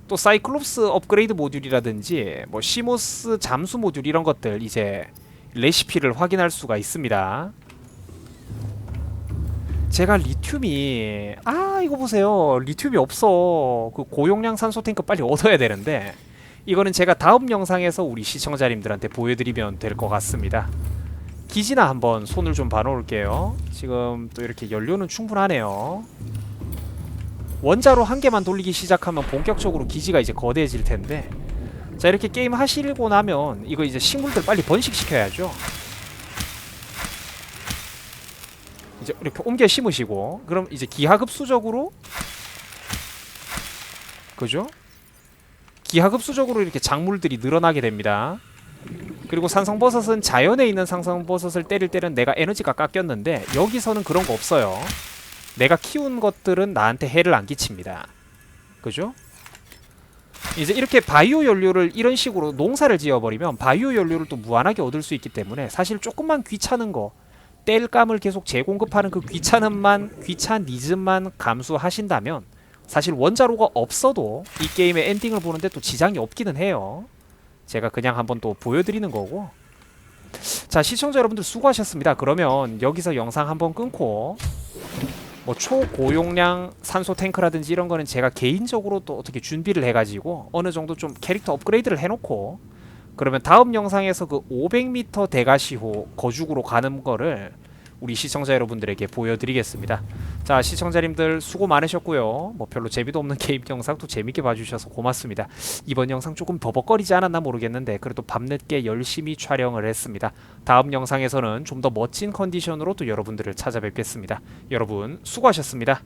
또 사이클롭스 업그레이드 모듈이라든지 뭐 시모스 잠수 모듈 이런 것들 이제 레시피를 확인할 수가 있습니다. 제가 리튬이 이거 보세요. 리튬이 없어. 그 고용량 산소 탱크 빨리 얻어야 되는데 이거는 제가 다음 영상에서 우리 시청자님들한테 보여드리면 될 것 같습니다. 기지나 한번 손을 좀 봐놓을게요. 지금 또 이렇게 연료는 충분하네요. 원자로 한 개만 돌리기 시작하면 본격적으로 기지가 이제 거대해질 텐데 자, 이렇게 게임 하시고 나면 이거 이제 식물들 빨리 번식시켜야죠. 이제 이렇게 옮겨 심으시고 그럼 이제 기하급수적으로 그죠? 기하급수적으로 이렇게 작물들이 늘어나게 됩니다. 그리고 산성버섯은 자연에 있는 산성버섯을 때릴 때는 내가 에너지가 깎였는데 여기서는 그런 거 없어요. 내가 키운 것들은 나한테 해를 안 끼칩니다. 그죠? 이제 이렇게 바이오 연료를 이런 식으로 농사를 지어버리면 바이오 연료를 또 무한하게 얻을 수 있기 때문에 사실 조금만 귀찮은 거 땔감을 계속 재공급하는 그 귀차니즘만 감수하신다면 사실 원자로가 없어도 이 게임의 엔딩을 보는데 또 지장이 없기는 해요. 제가 그냥 한번 또 보여드리는 거고. 자, 시청자 여러분들 수고하셨습니다. 그러면 여기서 영상 한번 끊고 뭐 초고용량 산소 탱크라든지 이런 거는 제가 개인적으로 또 어떻게 준비를 해가지고 어느 정도 좀 캐릭터 업그레이드를 해놓고 그러면 다음 영상에서 그 500m 대가시호 거죽으로 가는 거를 우리 시청자 여러분들에게 보여드리겠습니다. 자, 시청자님들 수고 많으셨고요. 뭐 별로 재미도 없는 게임 영상도 재밌게 봐주셔서 고맙습니다. 이번 영상 조금 버벅거리지 않았나 모르겠는데 그래도 밤늦게 열심히 촬영을 했습니다. 다음 영상에서는 좀 더 멋진 컨디션으로 또 여러분들을 찾아뵙겠습니다. 여러분 수고하셨습니다.